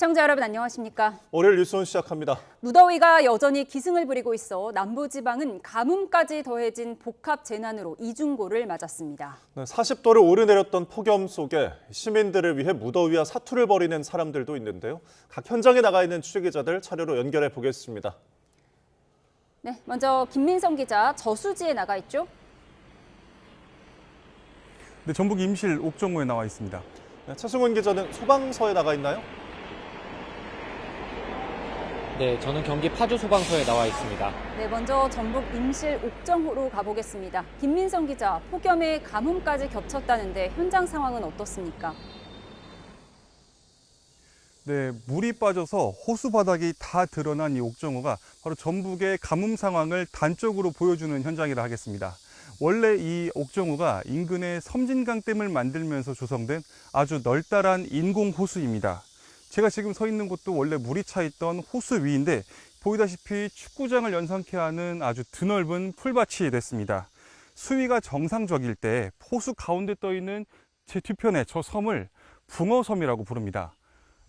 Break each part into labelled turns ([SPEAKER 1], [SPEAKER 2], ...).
[SPEAKER 1] 시청자 여러분 안녕하십니까?
[SPEAKER 2] 월요일 뉴스원 시작합니다.
[SPEAKER 1] 무더위가 여전히 기승을 부리고 있어 남부지방은 가뭄까지 더해진 복합 재난으로 이중고를 맞았습니다.
[SPEAKER 2] 40도를 오르내렸던 폭염 속에 시민들을 위해 무더위와 사투를 벌이는 사람들도 있는데요. 각 현장에 나가 있는 취재기자들 차례로 연결해 보겠습니다.
[SPEAKER 1] 네, 먼저 김민성 기자 저수지에 나가 있죠.
[SPEAKER 3] 네, 전북 임실 옥정호에 나와 있습니다.
[SPEAKER 2] 최승훈 기자는 소방서에 나가 있나요?
[SPEAKER 4] 네, 저는 경기 파주 소방서에 나와 있습니다.
[SPEAKER 1] 네, 먼저 전북 임실 옥정호로 가보겠습니다. 김민성 기자, 폭염에 가뭄까지 겹쳤다는데 현장 상황은 어떻습니까?
[SPEAKER 3] 네, 물이 빠져서 호수 바닥이 다 드러난 이 옥정호가 바로 전북의 가뭄 상황을 단적으로 보여주는 현장이라 하겠습니다. 원래 이 옥정호가 인근의 섬진강댐을 만들면서 조성된 아주 널따란 인공 호수입니다. 제가 지금 서 있는 곳도 원래 물이 차 있던 호수 위인데 보이다시피 축구장을 연상케 하는 아주 드넓은 풀밭이 됐습니다. 수위가 정상적일 때 호수 가운데 떠 있는 제 뒤편에 저 섬을 붕어섬이라고 부릅니다.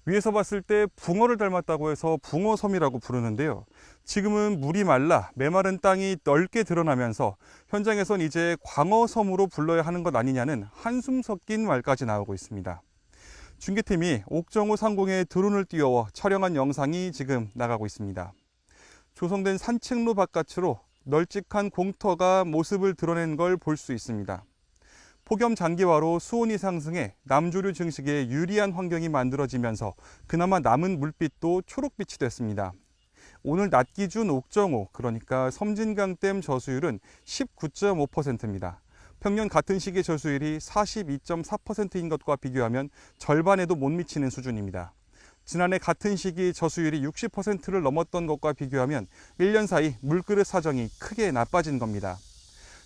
[SPEAKER 3] 위에서 봤을 때 붕어를 닮았다고 해서 붕어섬이라고 부르는데요. 지금은 물이 말라 메마른 땅이 넓게 드러나면서 현장에선 이제 광어섬으로 불러야 하는 것 아니냐는 한숨 섞인 말까지 나오고 있습니다. 중계팀이 옥정호 상공에 드론을 띄워 촬영한 영상이 지금 나가고 있습니다. 조성된 산책로 바깥으로 널찍한 공터가 모습을 드러낸 걸 볼 수 있습니다. 폭염 장기화로 수온이 상승해 남조류 증식에 유리한 환경이 만들어지면서 그나마 남은 물빛도 초록빛이 됐습니다. 오늘 낮 기준 옥정호, 그러니까 섬진강댐 저수율은 19.5%입니다. 평년 같은 시기 저수율이 42.4%인 것과 비교하면 절반에도 못 미치는 수준입니다. 지난해 같은 시기 저수율이 60%를 넘었던 것과 비교하면 1년 사이 물그릇 사정이 크게 나빠진 겁니다.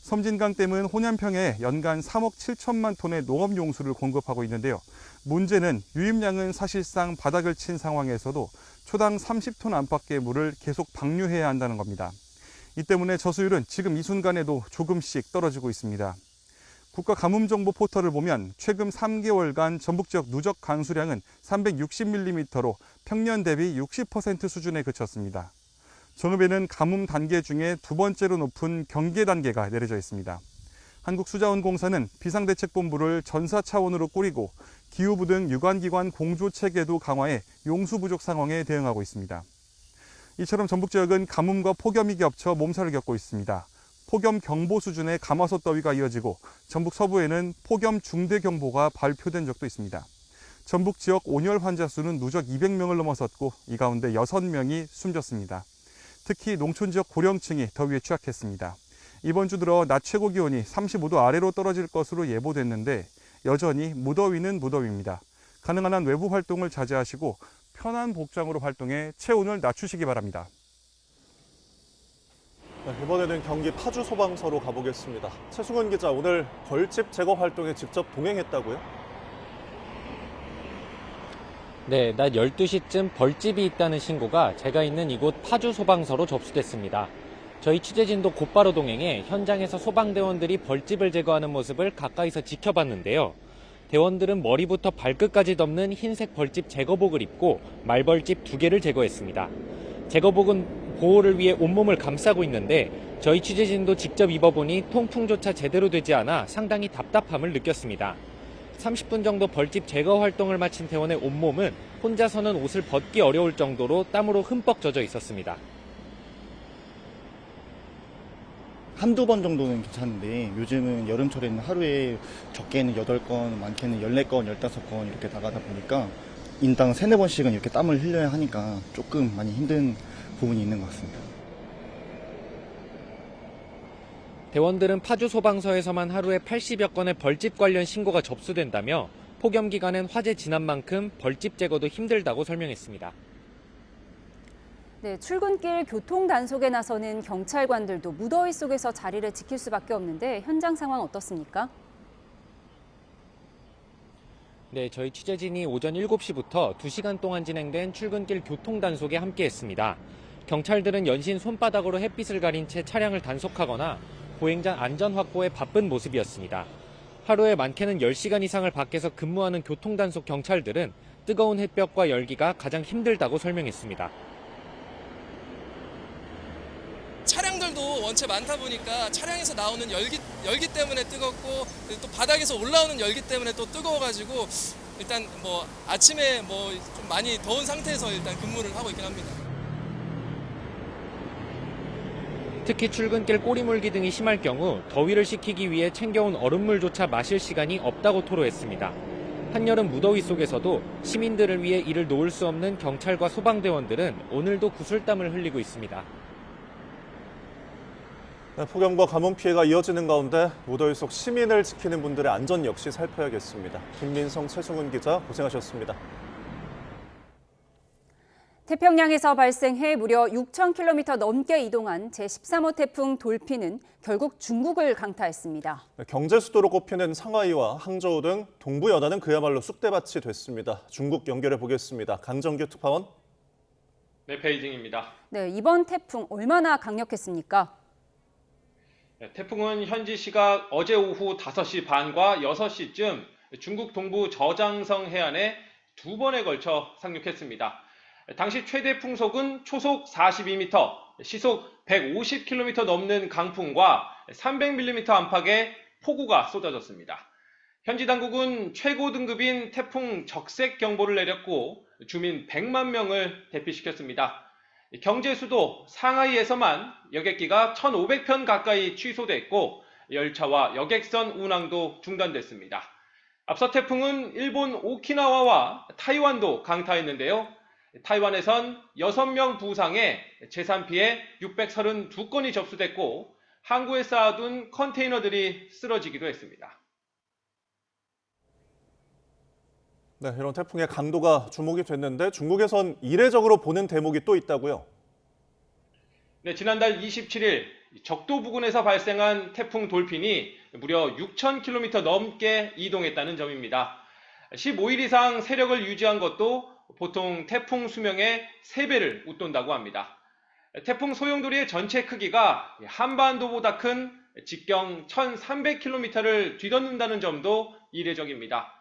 [SPEAKER 3] 섬진강댐은 호남평에 연간 3억 7천만 톤의 농업용수를 공급하고 있는데요. 문제는 유입량은 사실상 바닥을 친 상황에서도 초당 30톤 안팎의 물을 계속 방류해야 한다는 겁니다. 이 때문에 저수율은 지금 이 순간에도 조금씩 떨어지고 있습니다. 국가가뭄정보 포털을 보면 최근 3개월간 전북 지역 누적 강수량은 360mm로 평년 대비 60% 수준에 그쳤습니다. 전후배는 가뭄 단계 중에 두 번째로 높은 경계 단계가 내려져 있습니다. 한국수자원공사는 비상대책본부를 전사 차원으로 꾸리고 기후부 등 유관기관 공조체계도 강화해 용수 부족 상황에 대응하고 있습니다. 이처럼 전북 지역은 가뭄과 폭염이 겹쳐 몸살을 겪고 있습니다. 폭염 경보 수준의 가마솥 더위가 이어지고 전북 서부에는 폭염 중대경보가 발표된 적도 있습니다. 전북 지역 온열 환자 수는 누적 200명을 넘어섰고 이 가운데 6명이 숨졌습니다. 특히 농촌 지역 고령층이 더위에 취약했습니다. 이번 주 들어 낮 최고 기온이 35도 아래로 떨어질 것으로 예보됐는데 여전히 무더위는 무더위입니다. 가능한 한 외부 활동을 자제하시고 편한 복장으로 활동해 체온을 낮추시기 바랍니다.
[SPEAKER 2] 이번에는 경기 파주 소방서로 가보겠습니다. 최승훈 기자, 오늘 벌집 제거 활동에 직접 동행했다고요?
[SPEAKER 4] 네, 낮 12시쯤 벌집이 있다는 신고가 제가 있는 이곳 파주 소방서로 접수됐습니다. 저희 취재진도 곧바로 동행해 현장에서 소방대원들이 벌집을 제거하는 모습을 가까이서 지켜봤는데요. 대원들은 머리부터 발끝까지 덮는 흰색 벌집 제거복을 입고 말벌집 2개를 제거했습니다. 제거복은 보호를 위해 온몸을 감싸고 있는데 저희 취재진도 직접 입어보니 통풍조차 제대로 되지 않아 상당히 답답함을 느꼈습니다. 30분 정도 벌집 제거 활동을 마친 대원의 온몸은 혼자서는 옷을 벗기 어려울 정도로 땀으로 흠뻑 젖어 있었습니다.
[SPEAKER 5] 한두 번 정도는 괜찮은데 요즘은 여름철에는 하루에 적게는 8건, 많게는 14건, 15건 이렇게 나가다 보니까 인당 3-4번씩은 이렇게 땀을 흘려야 하니까 조금 많이 힘든 부분이 있는 것 같습니다.
[SPEAKER 4] 대원들은 파주 소방서에서만 하루에 80여 건의 벌집 관련 신고가 접수된다며 폭염 기간엔 화재 진한 만큼 벌집 제거도 힘들다고 설명했습니다.
[SPEAKER 1] 네, 출근길 교통 단속에 나서는 경찰관들도 무더위 속에서 자리를 지킬 수밖에 없는데 현장 상황 어떻습니까?
[SPEAKER 4] 네, 저희 취재진이 오전 7시부터 2시간 동안 진행된 출근길 교통 단속에 함께했습니다. 경찰들은 연신 손바닥으로 햇빛을 가린 채 차량을 단속하거나 보행자 안전 확보에 바쁜 모습이었습니다. 하루에 많게는 10시간 이상을 밖에서 근무하는 교통단속 경찰들은 뜨거운 햇볕과 열기가 가장 힘들다고 설명했습니다.
[SPEAKER 6] 차량들도 원체 많다 보니까 차량에서 나오는 열기 때문에 뜨겁고 또 바닥에서 올라오는 열기 때문에 또 뜨거워가지고 일단 뭐 아침에 뭐 좀 많이 더운 상태에서 일단 근무를 하고 있긴 합니다.
[SPEAKER 4] 특히 출근길 꼬리물기 등이 심할 경우 더위를 식히기 위해 챙겨온 얼음물조차 마실 시간이 없다고 토로했습니다. 한여름 무더위 속에서도 시민들을 위해 이를 놓을 수 없는 경찰과 소방대원들은 오늘도 구슬땀을 흘리고 있습니다.
[SPEAKER 2] 네, 폭염과 가뭄 피해가 이어지는 가운데 무더위 속 시민을 지키는 분들의 안전 역시 살펴야겠습니다. 김민성, 최승훈 기자 고생하셨습니다.
[SPEAKER 1] 태평양에서 발생해 무려 6,000km 넘게 이동한 제13호 태풍 돌핀은 결국 중국을 강타했습니다.
[SPEAKER 2] 네, 경제 수도로 꼽히는 상하이와 항저우 등 동부 연안은 그야말로 쑥대밭이 됐습니다. 중국 연결해 보겠습니다. 강정규 특파원.
[SPEAKER 7] 네, 베이징입니다.
[SPEAKER 1] 네, 이번 태풍 얼마나 강력했습니까?
[SPEAKER 7] 네, 태풍은 현지 시각 어제 오후 5시 반과 6시쯤 중국 동부 저장성 해안에 2번에 걸쳐 상륙했습니다. 당시 최대 풍속은 초속 42m, 시속 150km 넘는 강풍과 300mm 안팎의 폭우가 쏟아졌습니다. 현지 당국은 최고 등급인 태풍 적색 경보를 내렸고 주민 100만 명을 대피시켰습니다. 경제 수도 상하이에서만 여객기가 1,500편 가까이 취소됐고 열차와 여객선 운항도 중단됐습니다. 앞서 태풍은 일본 오키나와와 타이완도 강타했는데요. 타이완에선 6명 부상에 재산 피해 632건이 접수됐고 항구에 쌓아둔 컨테이너들이 쓰러지기도 했습니다.
[SPEAKER 2] 네, 이런 태풍의 강도가 주목이 됐는데 중국에선 이례적으로 보는 대목이 또 있다고요?
[SPEAKER 7] 네, 지난달 27일 적도 부근에서 발생한 태풍 돌핀이 무려 6,000km 넘게 이동했다는 점입니다. 15일 이상 세력을 유지한 것도 보통 태풍 수명의 3배를 웃돈다고 합니다. 태풍 소용돌이의 전체 크기가 한반도보다 큰 직경 1,300km를 뒤덮는다는 점도 이례적입니다.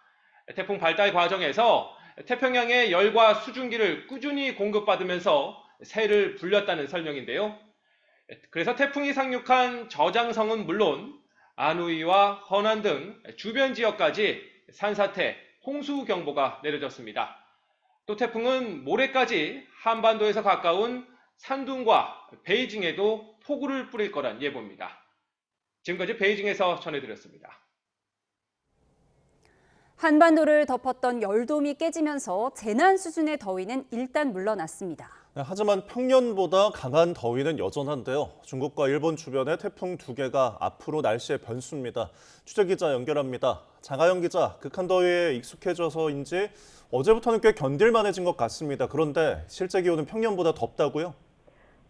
[SPEAKER 7] 태풍 발달 과정에서 태평양의 열과 수증기를 꾸준히 공급받으면서 새를 불렸다는 설명인데요. 그래서 태풍이 상륙한 저장성은 물론 안후이와 허난 등 주변 지역까지 산사태, 홍수 경보가 내려졌습니다. 또 태풍은 모레까지 한반도에서 가까운 산둥과 베이징에도 폭우를 뿌릴 거란 예보입니다. 지금까지 베이징에서 전해드렸습니다.
[SPEAKER 1] 한반도를 덮었던 열돔이 깨지면서 재난 수준의 더위는 일단 물러났습니다.
[SPEAKER 2] 네, 하지만 평년보다 강한 더위는 여전한데요. 중국과 일본 주변의 태풍 2개가 앞으로 날씨의 변수입니다. 취재기자 연결합니다. 장하영 기자, 극한 더위에 익숙해져서인지 어제부터는 꽤 견딜만해진 것 같습니다. 그런데 실제 기온은 평년보다 덥다고요?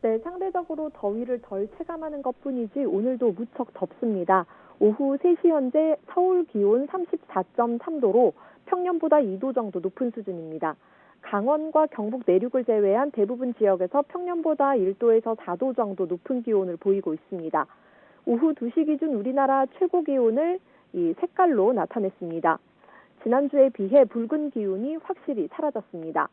[SPEAKER 8] 네, 상대적으로 더위를 덜 체감하는 것뿐이지 오늘도 무척 덥습니다. 오후 3시 현재 서울 기온 34.3도로 평년보다 2도 정도 높은 수준입니다. 강원과 경북 내륙을 제외한 대부분 지역에서 평년보다 1도에서 4도 정도 높은 기온을 보이고 있습니다. 오후 2시 기준 우리나라 최고 기온을 이 색깔로 나타냈습니다. 지난주에 비해 붉은 기온이 확실히 사라졌습니다.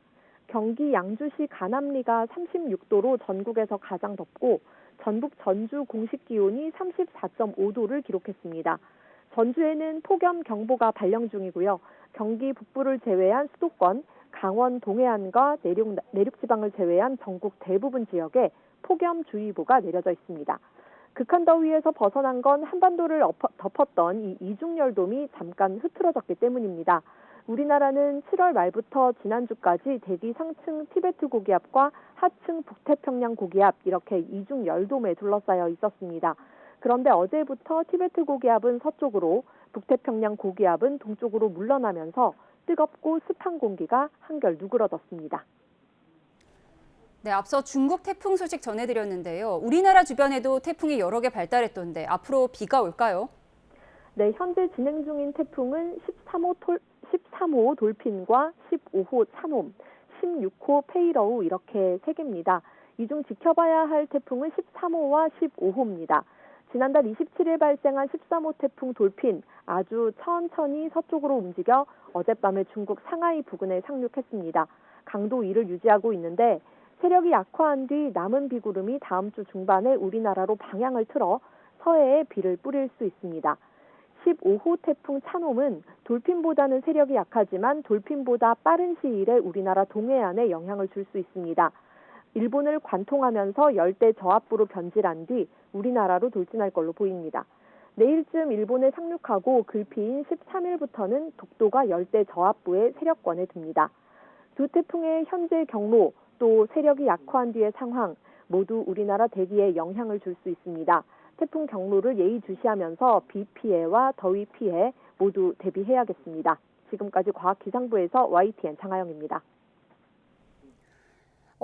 [SPEAKER 8] 경기 양주시 가남리가 36도로 전국에서 가장 덥고 전북 전주 공식 기온이 34.5도를 기록했습니다. 전주에는 폭염 경보가 발령 중이고요. 경기 북부를 제외한 수도권, 강원 동해안과 내륙 지방을 제외한 전국 대부분 지역에 폭염주의보가 내려져 있습니다. 극한 더위에서 벗어난 건 한반도를 덮었던 이 이중열돔이 잠깐 흐트러졌기 때문입니다. 우리나라는 7월 말부터 지난주까지 대기 상층 티베트 고기압과 하층 북태평양 고기압 이렇게 이중열돔에 둘러싸여 있었습니다. 그런데 어제부터 티베트 고기압은 서쪽으로, 북태평양 고기압은 동쪽으로 물러나면서 뜨겁고 습한 공기가 한결 누그러졌습니다.
[SPEAKER 1] 네, 앞서 중국 태풍 소식 전해드렸는데요. 우리나라 주변에도 태풍이 여러 개 발달했던데 앞으로 비가 올까요?
[SPEAKER 8] 네, 현재 진행 중인 태풍은 13호 돌핀과 15호 찬홈, 16호 페이러우 이렇게 3개입니다. 이 중 지켜봐야 할 태풍은 13호와 15호입니다. 지난달 27일 발생한 13호 태풍 돌핀 아주 천천히 서쪽으로 움직여 어젯밤에 중국 상하이 부근에 상륙했습니다. 강도 2를 유지하고 있는데 세력이 약화한 뒤 남은 비구름이 다음 주 중반에 우리나라로 방향을 틀어 서해에 비를 뿌릴 수 있습니다. 15호 태풍 찬홈은 돌핀보다는 세력이 약하지만 돌핀보다 빠른 시일에 우리나라 동해안에 영향을 줄 수 있습니다. 일본을 관통하면서 열대 저압부로 변질한 뒤 우리나라로 돌진할 걸로 보입니다. 내일쯤 일본에 상륙하고 글피인 13일부터는 독도가 열대 저압부의 세력권에 듭니다. 두 태풍의 현재 경로 또 세력이 약화한 뒤의 상황 모두 우리나라 대기에 영향을 줄 수 있습니다. 태풍 경로를 예의주시하면서 비 피해와 더위 피해 모두 대비해야겠습니다. 지금까지 과학기상부에서 YTN 장하영입니다.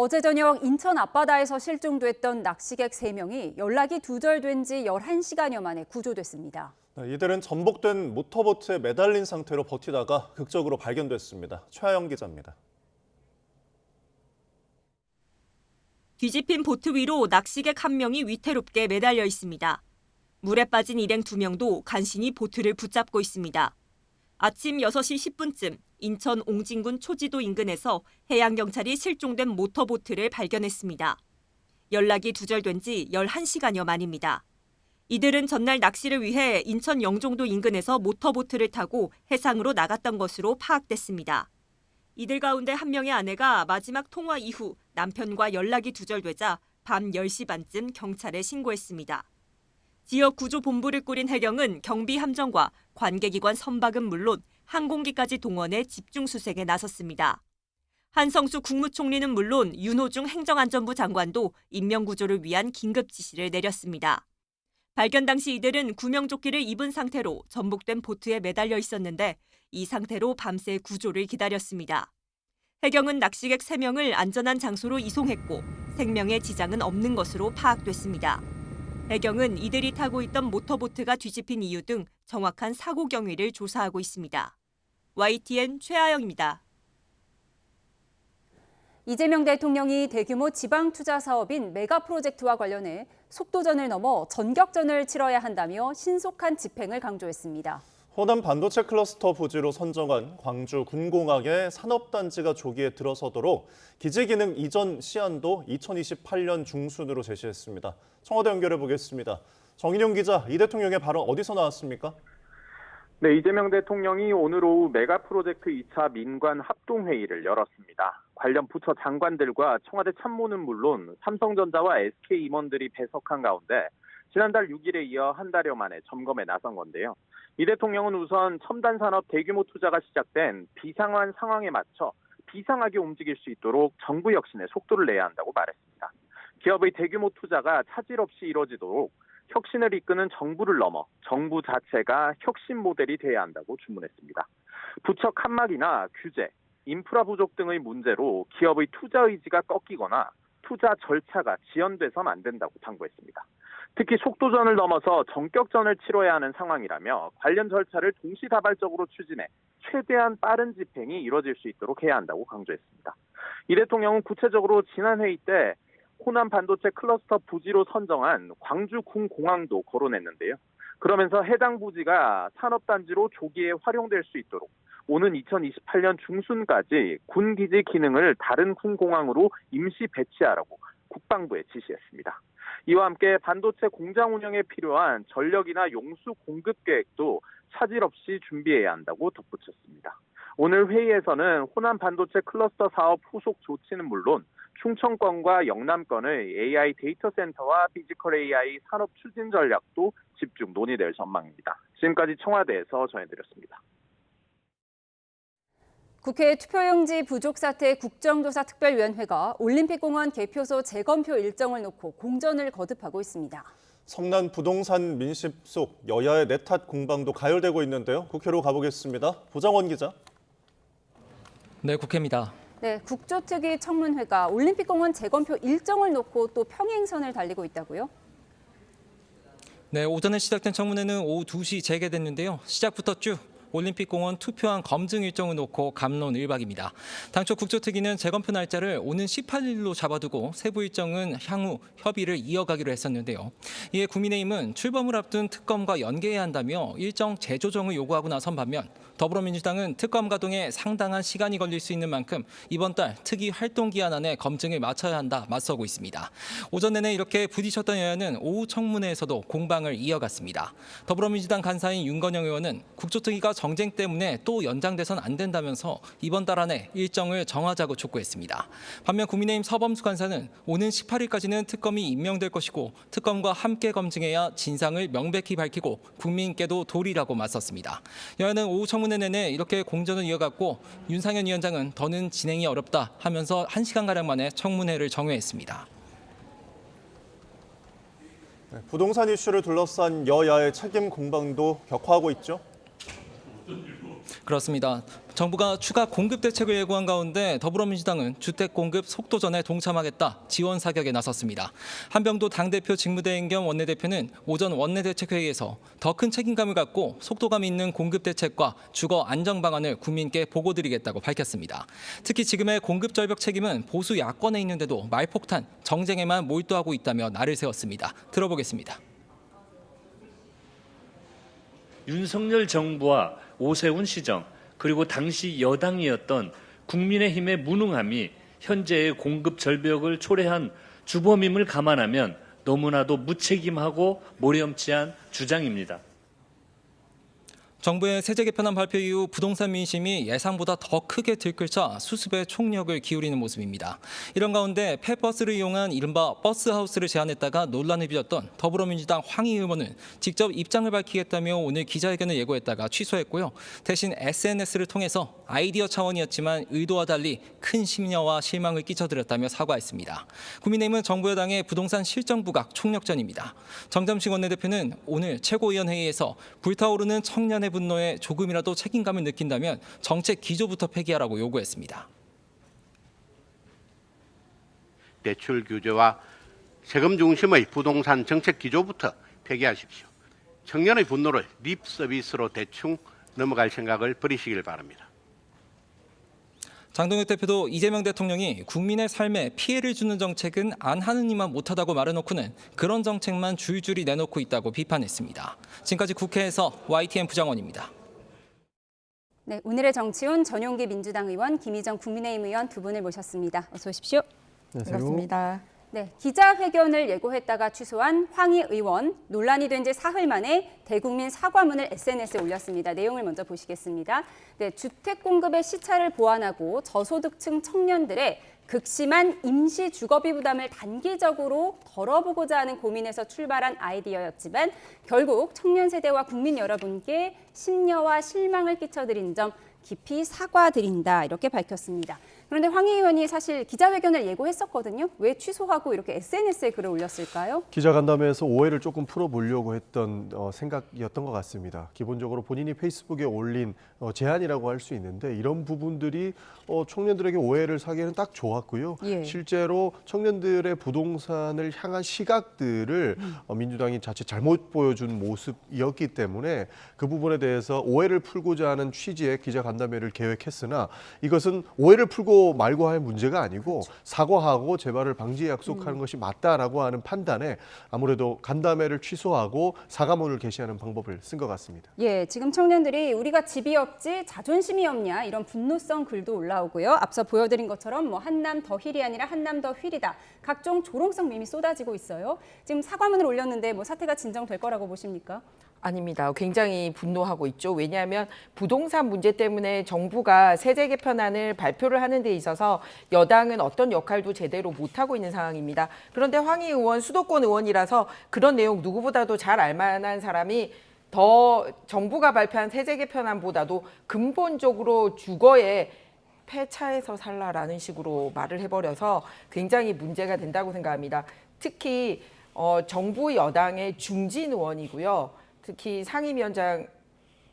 [SPEAKER 1] 어제 저녁 인천 앞바다에서 실종됐던 낚시객 3명이 연락이 두절된 지 11시간여 만에 구조됐습니다.
[SPEAKER 2] 이들은 전복된 모터보트에 매달린 상태로 버티다가 극적으로 발견됐습니다. 최하영 기자입니다.
[SPEAKER 9] 뒤집힌 보트 위로 낚시객 1명이 위태롭게 매달려 있습니다. 물에 빠진 일행 2명도 간신히 보트를 붙잡고 있습니다. 아침 6시 10분쯤 인천 옹진군 초지도 인근에서 해양경찰이 실종된 모터보트를 발견했습니다. 연락이 두절된 지 11시간여 만입니다. 이들은 전날 낚시를 위해 인천 영종도 인근에서 모터보트를 타고 해상으로 나갔던 것으로 파악됐습니다. 이들 가운데 1명의 아내가 마지막 통화 이후 남편과 연락이 두절되자 밤 10시 반쯤 경찰에 신고했습니다. 지역 구조본부를 꾸린 해경은 경비함정과 관계기관 선박은 물론 항공기까지 동원해 집중수색에 나섰습니다. 한성수 국무총리는 물론 윤호중 행정안전부 장관도 인명구조를 위한 긴급 지시를 내렸습니다. 발견 당시 이들은 구명조끼를 입은 상태로 전복된 보트에 매달려 있었는데 이 상태로 밤새 구조를 기다렸습니다. 해경은 낚시객 3명을 안전한 장소로 이송했고 생명에 지장은 없는 것으로 파악됐습니다. 해경은 이들이 타고 있던 모터보트가 뒤집힌 이유 등 정확한 사고 경위를 조사하고 있습니다. YTN 최하영입니다.
[SPEAKER 1] 이재명 대통령이 대규모 지방 투자 사업인 메가 프로젝트와 관련해 속도전을 넘어 전격전을 치러야 한다며 신속한 집행을 강조했습니다.
[SPEAKER 2] 호남 반도체 클러스터 부지로 선정한 광주 군공학의 산업단지가 조기에 들어서도록 기지기능 이전 시한도 2028년 중순으로 제시했습니다. 청와대 연결해 보겠습니다. 정인용 기자, 이 대통령의 발언 어디서 나왔습니까?
[SPEAKER 10] 네, 이재명 대통령이 오늘 오후 메가 프로젝트 2차 민관 합동회의를 열었습니다. 관련 부처 장관들과 청와대 참모는 물론 삼성전자와 SK 임원들이 배석한 가운데 지난달 6일에 이어 한 달여 만에 점검에 나선 건데요. 이 대통령은 우선 첨단 산업 대규모 투자가 시작된 비상한 상황에 맞춰 비상하게 움직일 수 있도록 정부 혁신에 속도를 내야 한다고 말했습니다. 기업의 대규모 투자가 차질 없이 이뤄지도록 혁신을 이끄는 정부를 넘어 정부 자체가 혁신 모델이 돼야 한다고 주문했습니다. 부처 칸막이나 규제, 인프라 부족 등의 문제로 기업의 투자 의지가 꺾이거나 투자 절차가 지연돼서는 안 된다고 당부했습니다. 특히 속도전을 넘어서 전격전을 치러야 하는 상황이라며 관련 절차를 동시다발적으로 추진해 최대한 빠른 집행이 이뤄질 수 있도록 해야 한다고 강조했습니다. 이 대통령은 구체적으로 지난 회의 때 호남 반도체 클러스터 부지로 선정한 광주 군공항도 거론했는데요. 그러면서 해당 부지가 산업단지로 조기에 활용될 수 있도록 오는 2028년 중순까지 군기지 기능을 다른 군공항으로 임시 배치하라고 국방부에 지시했습니다. 이와 함께 반도체 공장 운영에 필요한 전력이나 용수 공급 계획도 차질 없이 준비해야 한다고 덧붙였습니다. 오늘 회의에서는 호남 반도체 클러스터 사업 후속 조치는 물론 충청권과 영남권의 AI 데이터 센터와 피지컬 AI 산업 추진 전략도 집중 논의될 전망입니다. 지금까지 청와대에서 전해드렸습니다.
[SPEAKER 1] 국회 투표용지 부족 사태 국정조사 특별위원회가 올림픽공원 개표소 재검표 일정을 놓고 공전을 거듭하고 있습니다.
[SPEAKER 2] 성난 부동산 민심 속 여야의 내탓 공방도 가열되고 있는데요. 국회로 가보겠습니다. 보장원 기자.
[SPEAKER 11] 네, 국회입니다.
[SPEAKER 1] 네, 국조특위 청문회가 올림픽공원 재검표 일정을 놓고 또 평행선을 달리고 있다고요?
[SPEAKER 11] 네, 오전에 시작된 청문회는 오후 2시 재개됐는데요. 시작부터 쭉 올림픽공원 투표한 검증 일정을 놓고 갑론을박입니다. 당초 국조특위는 재검표 날짜를 오는 18일로 잡아두고 세부 일정은 향후 협의를 이어가기로 했었는데요. 이에 국민의힘은 출범을 앞둔 특검과 연계해야 한다며 일정 재조정을 요구하고 나선 반면 더불어민주당은 특검 가동에 상당한 시간이 걸릴 수 있는 만큼 이번 달 특위 활동 기한 안에 검증을 마쳐야 한다 맞서고 있습니다. 오전 내내 이렇게 부딪혔던 여야는 오후 청문회에서도 공방을 이어갔습니다. 더불어민주당 간사인 윤건영 의원은 국조특위가 정쟁 때문에 또 연장돼선 안 된다면서 이번 달 안에 일정을 정하자고 촉구했습니다. 반면 국민의힘 서범수 간사는 오는 18일까지는 특검이 임명될 것이고 특검과 함께 검증해야 진상을 명백히 밝히고 국민께도 도리라고 맞섰습니다. 여야는 오후 청문회 내내 이렇게 공전을 이어갔고 윤상현 위원장은 더는 진행이 어렵다 하면서 1시간가량 만에 청문회를 정회했습니다.
[SPEAKER 2] 부동산 이슈를 둘러싼 여야의 책임 공방도 격화하고 있죠.
[SPEAKER 11] 그렇습니다. 정부가 추가 공급 대책을 예고한 가운데 더불어민주당은 주택 공급 속도전에 동참하겠다 지원 사격에 나섰습니다. 한병도 당대표 직무대행 겸 원내대표는 오전 원내대책회의에서 더 큰 책임감을 갖고 속도감 있는 공급 대책과 주거 안정 방안을 국민께 보고드리겠다고 밝혔습니다. 특히 지금의 공급 절벽 책임은 보수 야권에 있는데도 말폭탄, 정쟁에만 몰두하고 있다며 날을 세웠습니다. 들어보겠습니다.
[SPEAKER 12] 윤석열 정부와 오세훈 시정 그리고 당시 여당이었던 국민의힘의 무능함이 현재의 공급 절벽을 초래한 주범임을 감안하면 너무나도 무책임하고 모렴치한 주장입니다.
[SPEAKER 11] 정부의 세제 개편안 발표 이후 부동산 민심이 예상보다 더 크게 들끓자 수습에 총력을 기울이는 모습입니다. 이런 가운데 폐버스를 이용한 이른바 버스하우스를 제안했다가 논란을 빚었던 더불어민주당 황희 의원은 직접 입장을 밝히겠다며 오늘 기자회견을 예고했다가 취소했고요. 대신 SNS를 통해서 아이디어 차원이었지만 의도와 달리 큰 심려와 실망을 끼쳐드렸다며 사과했습니다. 국민의힘은 정부 여당의 부동산 실정 부각 총력전입니다. 정점식 원내대표는 오늘 최고위원회의에서 불타오르는 청년의 분노에 조금이라도 책임감을 느낀다면 정책 기조부터 폐기하라고 요구했습니다.
[SPEAKER 13] 대출 규제와 세금 중심의 부동산 정책 기조부터 폐기하십시오. 청년의 분노를 립 서비스로 대충 넘어갈 생각을 버리시길 바랍니다.
[SPEAKER 11] 장동혁 대표도 이재명 대통령이 국민의 삶에 피해를 주는 정책은 안 하는 이만 못하다고 말해놓고는 그런 정책만 줄줄이 내놓고 있다고 비판했습니다. 지금까지 국회에서 YTN 부장원입니다.
[SPEAKER 1] 네, 오늘의 정치훈 전용기 민주당 의원, 김희정 국민의힘 의원 두 분을 모셨습니다. 어서 오십시오.
[SPEAKER 14] 반갑습니다.
[SPEAKER 1] 네, 기자회견을 예고했다가 취소한 황희 의원, 논란이 된 지 사흘 만에 대국민 사과문을 SNS에 올렸습니다. 내용을 먼저 보시겠습니다. 네, 주택 공급의 시차를 보완하고 저소득층 청년들의 극심한 임시 주거비 부담을 단기적으로 덜어보고자 하는 고민에서 출발한 아이디어였지만 결국 청년 세대와 국민 여러분께 심려와 실망을 끼쳐드린 점 깊이 사과드린다 이렇게 밝혔습니다. 그런데 황희 의원이 사실 기자회견을 예고했었거든요. 왜 취소하고 이렇게 SNS에 글을 올렸을까요?
[SPEAKER 15] 기자간담회에서 오해를 조금 풀어보려고 했던 생각이었던 것 같습니다. 기본적으로 본인이 페이스북에 올린 제안이라고 할 수 있는데 이런 부분들이 청년들에게 오해를 사기에는 딱 좋았고요.
[SPEAKER 1] 예.
[SPEAKER 15] 실제로 청년들의 부동산을 향한 시각들을 민주당이 자칫 잘못 보여준 모습이었기 때문에 그 부분에 대해서 오해를 풀고자 하는 취지의 기자간담회를 계획했으나 이것은 오해를 풀고 말고 할 문제가 아니고 사과하고 재발을 방지 약속하는 것이 맞다라고 하는 판단에 아무래도 간담회를 취소하고 사과문을 게시하는 방법을 쓴 것 같습니다.
[SPEAKER 1] 예, 지금 청년들이 우리가 집이 없지 자존심이 없냐 이런 분노성 글도 올라오고요. 앞서 보여드린 것처럼 한남 더 힐이 아니라 한남 더 휠이다. 각종 조롱성 밈이 쏟아지고 있어요. 지금 사과문을 올렸는데 사태가 진정될 거라고 보십니까?
[SPEAKER 14] 아닙니다. 굉장히 분노하고 있죠. 왜냐하면 부동산 문제 때문에 정부가 세제 개편안을 발표를 하는 데 있어서 여당은 어떤 역할도 제대로 못하고 있는 상황입니다. 그런데 황희 의원 수도권 의원이라서 그런 내용 누구보다도 잘 알만한 사람이 더 정부가 발표한 세제 개편안보다도 근본적으로 주거에 폐차해서 살라라는 식으로 말을 해버려서 굉장히 문제가 된다고 생각합니다. 특히 정부 여당의 중진 의원이고요. 특히 상임위원장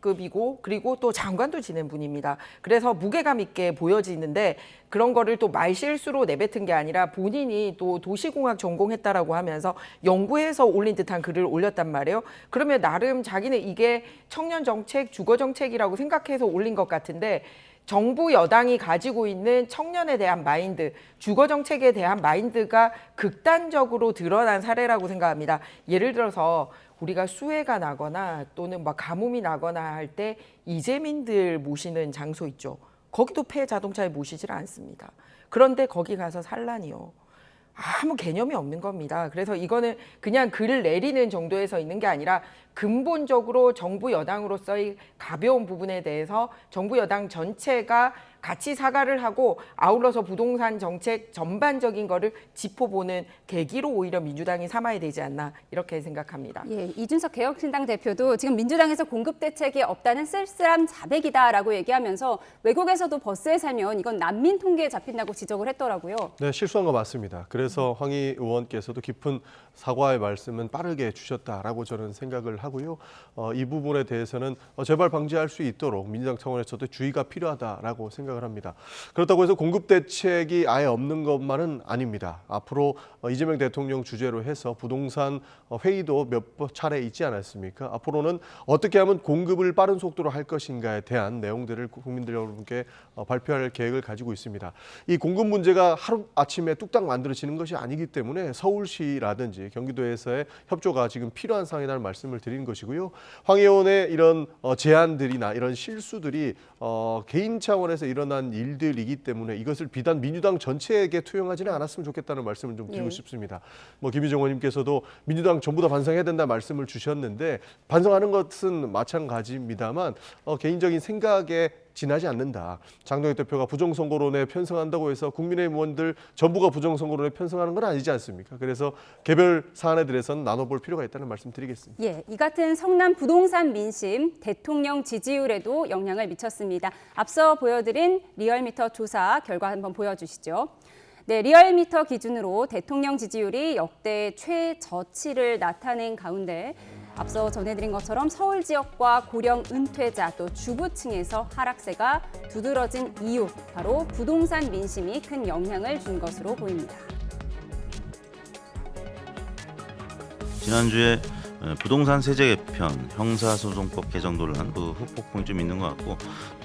[SPEAKER 14] 직급이고 그리고 또 장관도 지낸 분입니다. 그래서 무게감 있게 보여지는데 그런 거를 또 말실수로 내뱉은 게 아니라 본인이 또 도시공학 전공했다라고 하면서 연구해서 올린 듯한 글을 올렸단 말이에요. 그러면 나름 자기는 이게 청년 정책, 주거 정책이라고 생각해서 올린 것 같은데 정부 여당이 가지고 있는 청년에 대한 마인드, 주거 정책에 대한 마인드가 극단적으로 드러난 사례라고 생각합니다. 예를 들어서 우리가 수해가 나거나 또는 막 가뭄이 나거나 할 때 이재민들 모시는 장소 있죠. 거기도 폐 자동차에 모시질 않습니다. 그런데 거기 가서 산란이요. 아무 개념이 없는 겁니다. 그래서 이거는 그냥 글을 내리는 정도에서 있는 게 아니라 근본적으로 정부 여당으로서의 가벼운 부분에 대해서 정부 여당 전체가 같이 사과를 하고 아울러서 부동산 정책 전반적인 거를 짚어보는 계기로 오히려 민주당이 삼아야 되지 않나 이렇게 생각합니다.
[SPEAKER 1] 예, 이준석 개혁신당 대표도 지금 민주당에서 공급 대책이 없다는 쓸쓸한 자백이다라고 얘기하면서 외국에서도 버스에 살면 이건 난민 통계에 잡힌다고 지적을 했더라고요.
[SPEAKER 15] 네, 실수한 거 맞습니다. 그래서 황희 의원께서도 깊은 사과의 말씀은 빠르게 주셨다라고 저는 생각을 하고요. 이 부분에 대해서는 재발 방지할 수 있도록 민주당 차원에서도 주의가 필요하다라고 생각을 합니다. 그렇다고 해서 공급 대책이 아예 없는 것만은 아닙니다. 앞으로 이재명 대통령 주재로 해서 부동산 회의도 몇 차례 있지 않았습니까? 앞으로는 어떻게 하면 공급을 빠른 속도로 할 것인가에 대한 내용들을 국민들 여러분께 발표할 계획을 가지고 있습니다. 이 공급 문제가 하루아침에 뚝딱 만들어지는 것이 아니기 때문에 서울시라든지 경기도에서의 협조가 지금 필요한 상황이라는 말씀을 드리는 것이고요. 황 의원의 이런 제안들이나 이런 실수들이 개인 차원에서 일어난 일들이기 때문에 이것을 비단 민주당 전체에게 투영하지는 않았으면 좋겠다는 말씀을 좀 드리고 싶습니다. 김희정 의원님께서도 민주당 전부 다 반성해야 된다는 말씀을 주셨는데 반성하는 것은 마찬가지입니다만 개인적인 생각에 지나지 않는다. 장동혁 대표가 부정선거론에 편성한다고 해서 국민의힘 의원들 전부가 부정선거론에 편성하는 건 아니지 않습니까? 그래서 개별 사안에 대해서는 나눠볼 필요가 있다는 말씀 드리겠습니다.
[SPEAKER 1] 예, 이 같은 성남 부동산 민심, 대통령 지지율에도 영향을 미쳤습니다. 앞서 보여드린 리얼미터 조사 결과 한번 보여주시죠. 네, 리얼미터 기준으로 대통령 지지율이 역대 최저치를 나타낸 가운데 앞서 전해드린 것처럼 서울 지역과 고령 은퇴자 또 주부층에서 하락세가 두드러진 이유, 바로 부동산 민심이 큰 영향을 준 것으로 보입니다.
[SPEAKER 16] 지난주에 부동산 세제 개편, 형사소송법 개정 논란, 후폭풍이 좀 있는 것 같고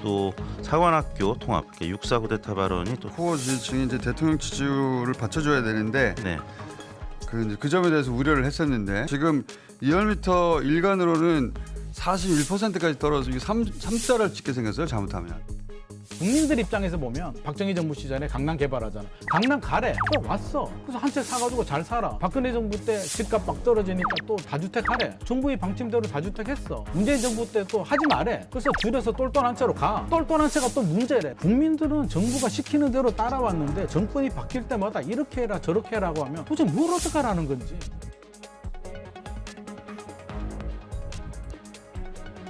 [SPEAKER 16] 또 사관학교 통합, 육사 쿠데타 발언이 또
[SPEAKER 17] 후보 지지층이 이제 대통령 지지율을 받쳐줘야 되는데
[SPEAKER 16] 네.
[SPEAKER 17] 그 점에 대해서 우려를 했었는데 지금 리얼미터 일간으로는 41%까지 떨어져서 3자를 찍게 생겼어요. 잘못하면.
[SPEAKER 18] 국민들 입장에서 보면 박정희 정부 시절에 강남 개발하잖아. 강남 가래. 또 왔어. 그래서 한 채 사가지고 잘 살아. 박근혜 정부 때 집값 막 떨어지니까 또 다주택 하래. 정부의 방침대로 다주택 했어. 문재인 정부 때 또 하지 마래. 그래서 줄여서 똘똘 한 채로 가. 똘똘 한 채가 또 문제래. 국민들은 정부가 시키는 대로 따라왔는데 정권이 바뀔 때마다 이렇게 해라 저렇게 해라고 하면 도대체 뭘 어떡하라는 건지.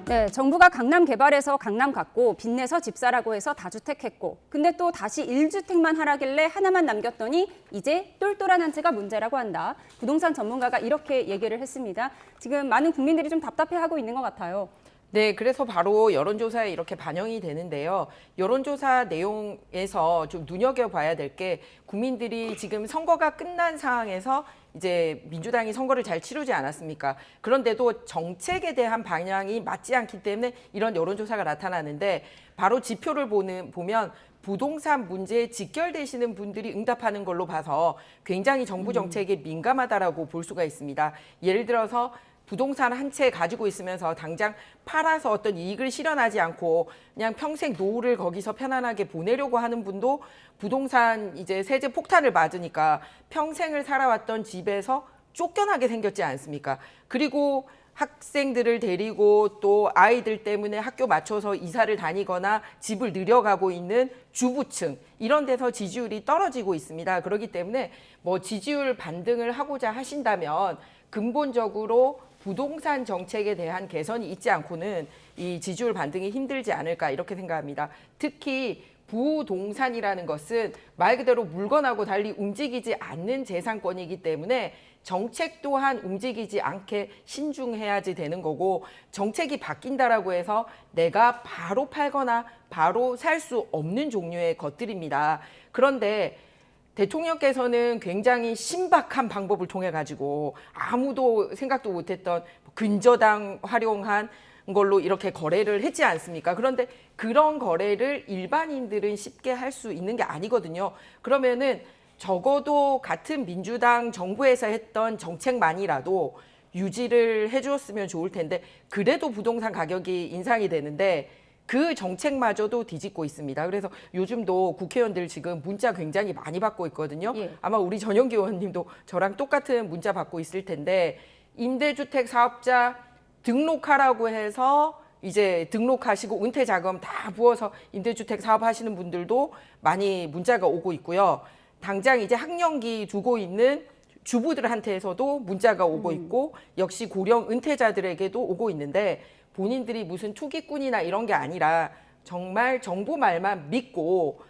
[SPEAKER 1] 네, 정부가 강남 개발해서 강남 갔고 빚내서 집사라고 해서 다주택했고 근데 또 다시 1주택만 하라길래 하나만 남겼더니 이제 똘똘한 한 채가 문제라고 한다. 부동산 전문가가 이렇게 얘기를 했습니다. 지금 많은 국민들이 좀 답답해하고 있는 것 같아요.
[SPEAKER 14] 네, 그래서 바로 여론조사에 이렇게 반영이 되는데요. 여론조사 내용에서 좀 눈여겨봐야 될 게 국민들이 지금 선거가 끝난 상황에서 이제 민주당이 선거를 잘 치르지 않았습니까? 그런데도 정책에 대한 방향이 맞지 않기 때문에 이런 여론조사가 나타나는데 바로 지표를 보면 부동산 문제에 직결되시는 분들이 응답하는 걸로 봐서 굉장히 정부 정책에 민감하다라고 볼 수가 있습니다. 예를 들어서 부동산 한 채 가지고 있으면서 당장 팔아서 어떤 이익을 실현하지 않고 그냥 평생 노후를 거기서 편안하게 보내려고 하는 분도 부동산 이제 세제 폭탄을 맞으니까 평생을 살아왔던 집에서 쫓겨나게 생겼지 않습니까? 그리고 학생들을 데리고 또 아이들 때문에 학교 맞춰서 이사를 다니거나 집을 늘려가고 있는 주부층 이런 데서 지지율이 떨어지고 있습니다. 그렇기 때문에 뭐 지지율 반등을 하고자 하신다면 근본적으로 부동산 정책에 대한 개선이 있지 않고는 이 지지율 반등이 힘들지 않을까 이렇게 생각합니다. 특히 부동산이라는 것은 말 그대로 물건하고 달리 움직이지 않는 재산권이기 때문에 정책 또한 움직이지 않게 신중해야지 되는 거고, 정책이 바뀐다라고 해서 내가 바로 팔거나 바로 살 수 없는 종류의 것들입니다. 그런데 대통령께서는 굉장히 신박한 방법을 통해 가지고 아무도 생각도 못했던 근저당 활용한 걸로 이렇게 거래를 했지 않습니까? 그런데 그런 거래를 일반인들은 쉽게 할 수 있는 게 아니거든요. 그러면은 적어도 같은 민주당 정부에서 했던 정책만이라도 유지를 해주었으면 좋을 텐데, 그래도 부동산 가격이 인상이 되는데 그 정책마저도 뒤집고 있습니다. 그래서 요즘도 국회의원들 지금 문자 굉장히 많이 받고 있거든요. 아마 우리 전영기 의원님도 저랑 똑같은 문자 받고 있을 텐데, 임대주택 사업자 등록하라고 해서 이제 등록하시고 은퇴 자금 다 부어서 임대주택 사업하시는 분들도 많이 문자가 오고 있고요. 당장 이제 학령기 두고 있는 주부들한테서도 문자가 오고 있고, 역시 고령 은퇴자들에게도 오고 있는데, 본인들이 무슨 투기꾼이나 이런 게 아니라 정말 정부 말만 믿고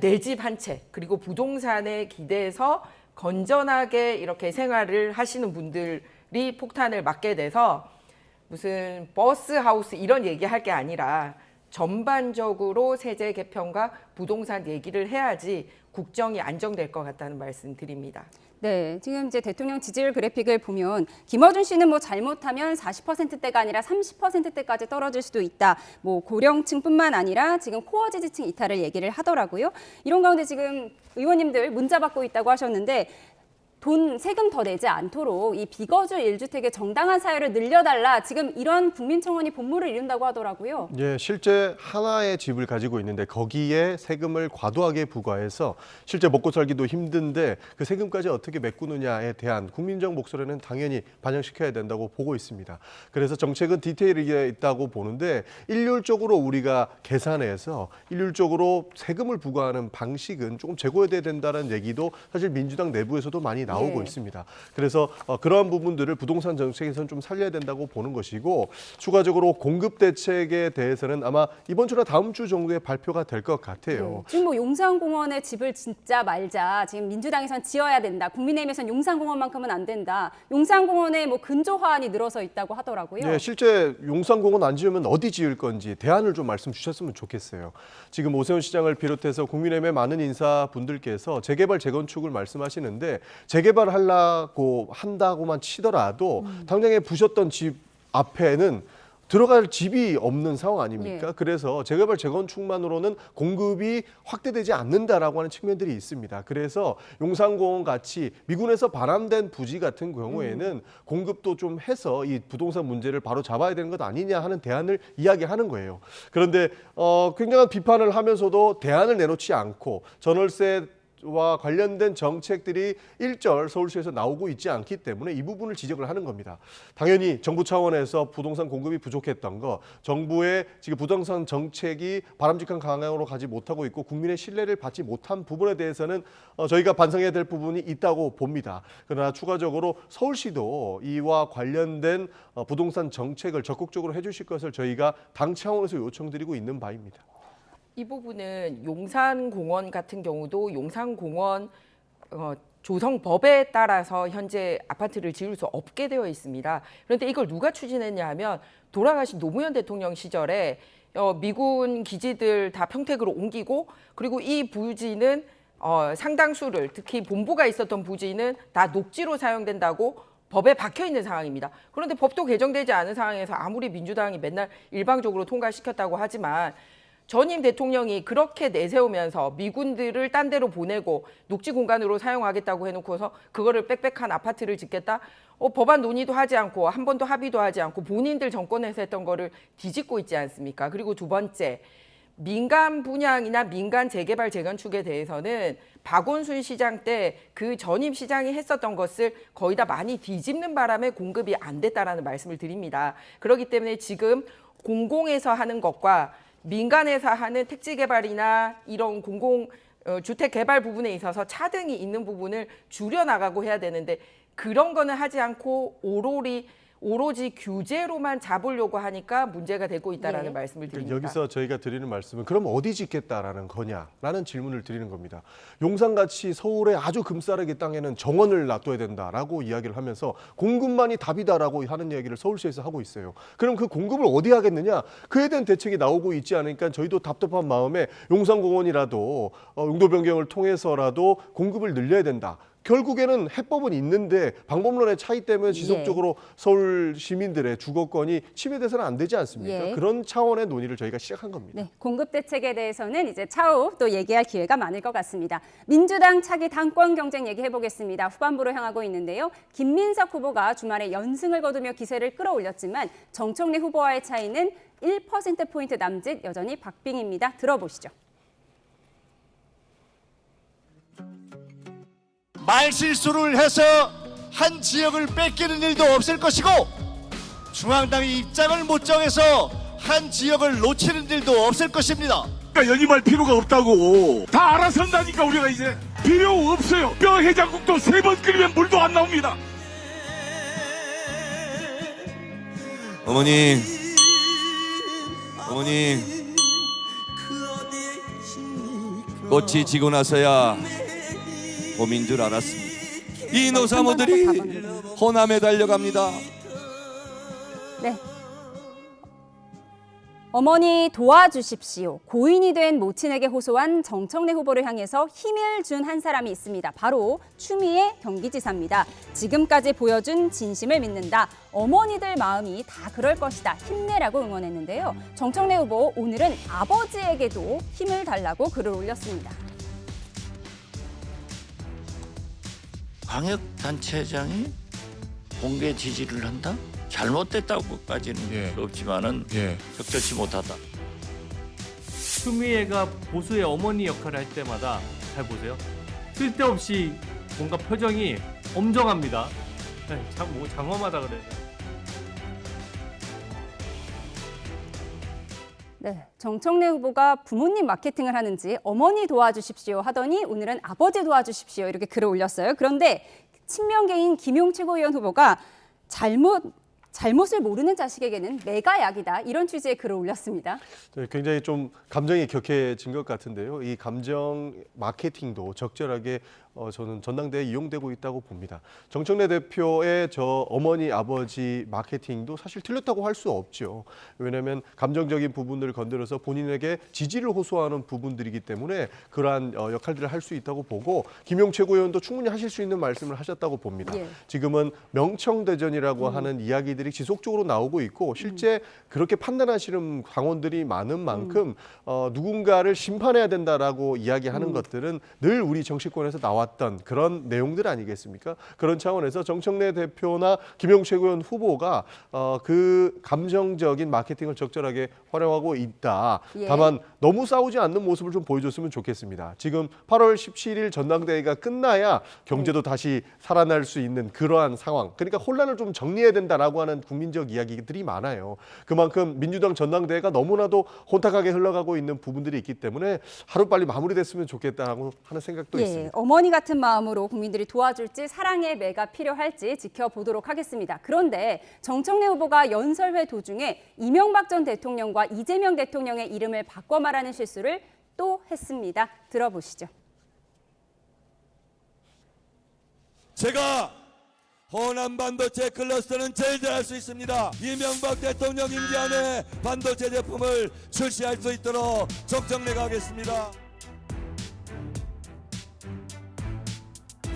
[SPEAKER 14] 내 집 한 채 그리고 부동산에 기대서 건전하게 이렇게 생활을 하시는 분들이 폭탄을 맞게 돼서 무슨 버스 하우스 이런 얘기할 게 아니라 전반적으로 세제 개편과 부동산 얘기를 해야지 국정이 안정될 것 같다는 말씀 드립니다.
[SPEAKER 1] 네, 지금 이제 대통령 지지율 그래픽을 보면 김어준 씨는 뭐 잘못하면 40%대가 아니라 30%대까지 떨어질 수도 있다. 뭐 고령층뿐만 아니라 지금 코어 지지층 이탈을 얘기를 하더라고요. 이런 가운데 지금 의원님들 문자 받고 있다고 하셨는데, 세금 더 내지 않도록 이 비거주 1주택의 정당한 사유를 늘려달라, 지금 이런 국민청원이 본물을 이룬다고 하더라고요.
[SPEAKER 15] 예, 실제 하나의 집을 가지고 있는데 거기에 세금을 과도하게 부과해서 실제 먹고 살기도 힘든데 그 세금까지 어떻게 메꾸느냐에 대한 국민적 목소리는 당연히 반영시켜야 된다고 보고 있습니다. 그래서 정책은 디테일이 있다고 보는데, 일률적으로 우리가 계산해서 일률적으로 세금을 부과하는 방식은 조금 제고해야 된다는 얘기도 사실 민주당 내부에서도 많이 나오고 있습니다. 그래서 그러한 부분들을 부동산 정책에서는 좀 살려야 된다고 보는 것이고, 추가적으로 공급 대책에 대해서는 아마 이번 주나 다음 주 정도에 발표가 될 것 같아요.
[SPEAKER 1] 지금 뭐 용산공원에 집을 짓자 말자, 지금 민주당에선 지어야 된다, 국민의힘에선 용산공원만큼은 안 된다, 용산공원에 뭐 근조 화환이 늘어서 있다고 하더라고요.
[SPEAKER 15] 네, 실제 용산공원 안 지으면 어디 지을 건지 대안을 좀 말씀 주셨으면 좋겠어요. 지금 오세훈 시장을 비롯해서 국민의힘의 많은 인사분들께서 재개발, 재건축을 말씀하시는데, 재개발하려고 한다고만 치더라도 당장에 부셨던 집 앞에는 들어갈 집이 없는 상황 아닙니까? 그래서 재개발, 재건축만으로는 공급이 확대되지 않는다라고 하는 측면들이 있습니다. 그래서 용산공원 같이 미군에서 반환된 부지 같은 경우에는 공급도 좀 해서 이 부동산 문제를 바로 잡아야 되는 것 아니냐 하는 대안을 이야기하는 거예요. 그런데 굉장한 비판을 하면서도 대안을 내놓지 않고 전월세 와 관련된 정책들이 일절 서울시에서 나오고 있지 않기 때문에 이 부분을 지적을 하는 겁니다. 당연히 정부 차원에서 부동산 공급이 부족했던 거, 정부의 지금 부동산 정책이 바람직한 방향으로 가지 못하고 있고 국민의 신뢰를 받지 못한 부분에 대해서는 저희가 반성해야 될 부분이 있다고 봅니다. 그러나 추가적으로 서울시도 이와 관련된 부동산 정책을 적극적으로 해주실 것을 저희가 당 차원에서 요청드리고 있는 바입니다.
[SPEAKER 14] 이 부분은 용산공원 같은 경우도 용산공원 조성법에 따라서 현재 아파트를 지을 수 없게 되어 있습니다. 그런데 이걸 누가 추진했냐 하면, 돌아가신 노무현 대통령 시절에 미군 기지들 다 평택으로 옮기고, 그리고 이 부지는 상당수를, 특히 본부가 있었던 부지는 다 녹지로 사용된다고 법에 박혀 있는 상황입니다. 그런데 법도 개정되지 않은 상황에서 아무리 민주당이 맨날 일방적으로 통과시켰다고 하지만, 전임 대통령이 그렇게 내세우면서 미군들을 딴 데로 보내고 녹지 공간으로 사용하겠다고 해놓고서 그거를 빽빽한 아파트를 짓겠다? 법안 논의도 하지 않고 한 번도 합의도 하지 않고 본인들 정권에서 했던 거를 뒤집고 있지 않습니까? 그리고 두 번째, 민간 분양이나 민간 재개발 재건축에 대해서는 박원순 시장 때 그 전임 시장이 했었던 것을 거의 다 많이 뒤집는 바람에 공급이 안 됐다라는 말씀을 드립니다. 그렇기 때문에 지금 공공에서 하는 것과 민간에서 하는 택지 개발이나 이런 공공 주택 개발 부분에 있어서 차등이 있는 부분을 줄여나가고 해야 되는데, 그런 거는 하지 않고 오로리 오로지 규제로만 잡으려고 하니까 문제가 되고 있다라는
[SPEAKER 1] 예.
[SPEAKER 14] 말씀을 드립니다.
[SPEAKER 15] 여기서 저희가 드리는 말씀은 그럼 어디 짓겠다라는 거냐라는 질문을 드리는 겁니다. 용산같이 서울의 아주 금싸라기 땅에는 정원을 놔둬야 된다라고 이야기를 하면서 공급만이 답이다라고 하는 이야기를 서울시에서 하고 있어요. 그럼 그 공급을 어디 하겠느냐? 그에 대한 대책이 나오고 있지 않으니까 저희도 답답한 마음에 용산공원이라도 용도 변경을 통해서라도 공급을 늘려야 된다. 결국에는 해법은 있는데 방법론의 차이 때문에 지속적으로 서울 시민들의 주거권이 침해돼서는 안 되지 않습니까?
[SPEAKER 1] 예.
[SPEAKER 15] 그런 차원의 논의를 저희가 시작한 겁니다.
[SPEAKER 1] 네, 공급 대책에 대해서는 이제 차후 또 얘기할 기회가 많을 것 같습니다. 민주당 차기 당권 경쟁 얘기해 보겠습니다. 후반부로 향하고 있는데요. 김민석 후보가 주말에 연승을 거두며 기세를 끌어올렸지만 정청래 후보와의 차이는 1%포인트 남짓 여전히 박빙입니다. 들어보시죠.
[SPEAKER 19] 말실수를 해서 한 지역을 뺏기는 일도 없을 것이고 중앙당이 입장을 못 정해서 한 지역을 놓치는 일도 없을 것입니다.
[SPEAKER 20] 연임할 필요가 없다고 다 알아서 한다니까. 우리가 이제 필요 없어요. 뼈 해장국도 3번 끓이면 물도 안 나옵니다.
[SPEAKER 21] 어머니 꽃이 지고 나서야 봄인 줄 알았습니다. 이 노사모들이 호남에 달려갑니다.
[SPEAKER 1] 네. 어머니 도와주십시오. 고인이 된 모친에게 호소한 정청래 후보를 향해서 힘을 준 한 사람이 있습니다. 바로 추미애 경기지사입니다. 지금까지 보여준 진심을 믿는다. 어머니들 마음이 다 그럴 것이다. 힘내라고 응원했는데요. 정청래 후보 오늘은 아버지에게도 힘을 달라고 글을 올렸습니다.
[SPEAKER 22] 광역단체장이 공개 지지를 한다? 잘못됐다고까지는 없지만은 적절치 못하다.
[SPEAKER 23] 추미애가 보수의 어머니 역할을 할 때마다 잘 보세요. 쓸데없이 뭔가 표정이 엄정합니다. 참 장엄하다 그래요.
[SPEAKER 1] 네, 정청래 후보가 부모님 마케팅을 하는지 어머니 도와주십시오 하더니 오늘은 아버지 도와주십시오 이렇게 글을 올렸어요. 그런데 친명계인 김용 최고위원 후보가 잘못을 모르는 자식에게는 매가 약이다 이런 취지의 글을 올렸습니다.
[SPEAKER 15] 네, 굉장히 좀 감정이 격해진 것 같은데요. 이 감정 마케팅도 적절하게 저는 전당대회에 이용되고 있다고 봅니다. 정청래 대표의 저 어머니 아버지 마케팅도 사실 틀렸다고 할 수 없죠. 왜냐하면 감정적인 부분들을 건드려서 본인에게 지지를 호소하는 부분들이기 때문에 그러한 역할들을 할 수 있다고 보고 김용 최고위원도 충분히 하실 수 있는 말씀을 하셨다고 봅니다.
[SPEAKER 1] 예.
[SPEAKER 15] 지금은 명청대전이라고 하는 이야기들이 지속적으로 나오고 있고 실제 그렇게 판단하시는 당원들이 많은 만큼 누군가를 심판해야 된다라고 이야기하는 것들은 늘 우리 정치권에서 나왔던 그런 내용들 아니겠습니까? 그런 차원에서 정청래 대표나 김용 최고위원 후보가 그 감정적인 마케팅을 적절하게 활용하고 있다.
[SPEAKER 1] 예.
[SPEAKER 15] 다만 너무 싸우지 않는 모습을 좀 보여줬으면 좋겠습니다. 지금 8월 17일 전당대회가 끝나야 경제도 다시 살아날 수 있는 그러한 상황. 그러니까 혼란을 좀 정리해야 된다라고 하는 국민적 이야기들이 많아요. 그만큼 민주당 전당대회가 너무나도 혼탁하게 흘러가고 있는 부분들이 있기 때문에 하루빨리 마무리됐으면 좋겠다라고 하는 생각도 있습니다.
[SPEAKER 1] 어머니 같은 마음으로 국민들이 도와줄지 사랑의 매가 필요할지 지켜보도록 하겠습니다. 그런데 정청래 후보가 연설회 도중에 이명박 전 대통령과 이재명 대통령의 이름을 바꿔 말하는 실수를 또 했습니다. 들어보시죠.
[SPEAKER 21] 제가 호남 반도체 클러스터는 제일 잘할 수 있습니다. 이명박 대통령 임기 안에 반도체 제품을 출시할 수 있도록 정청래가 하겠습니다.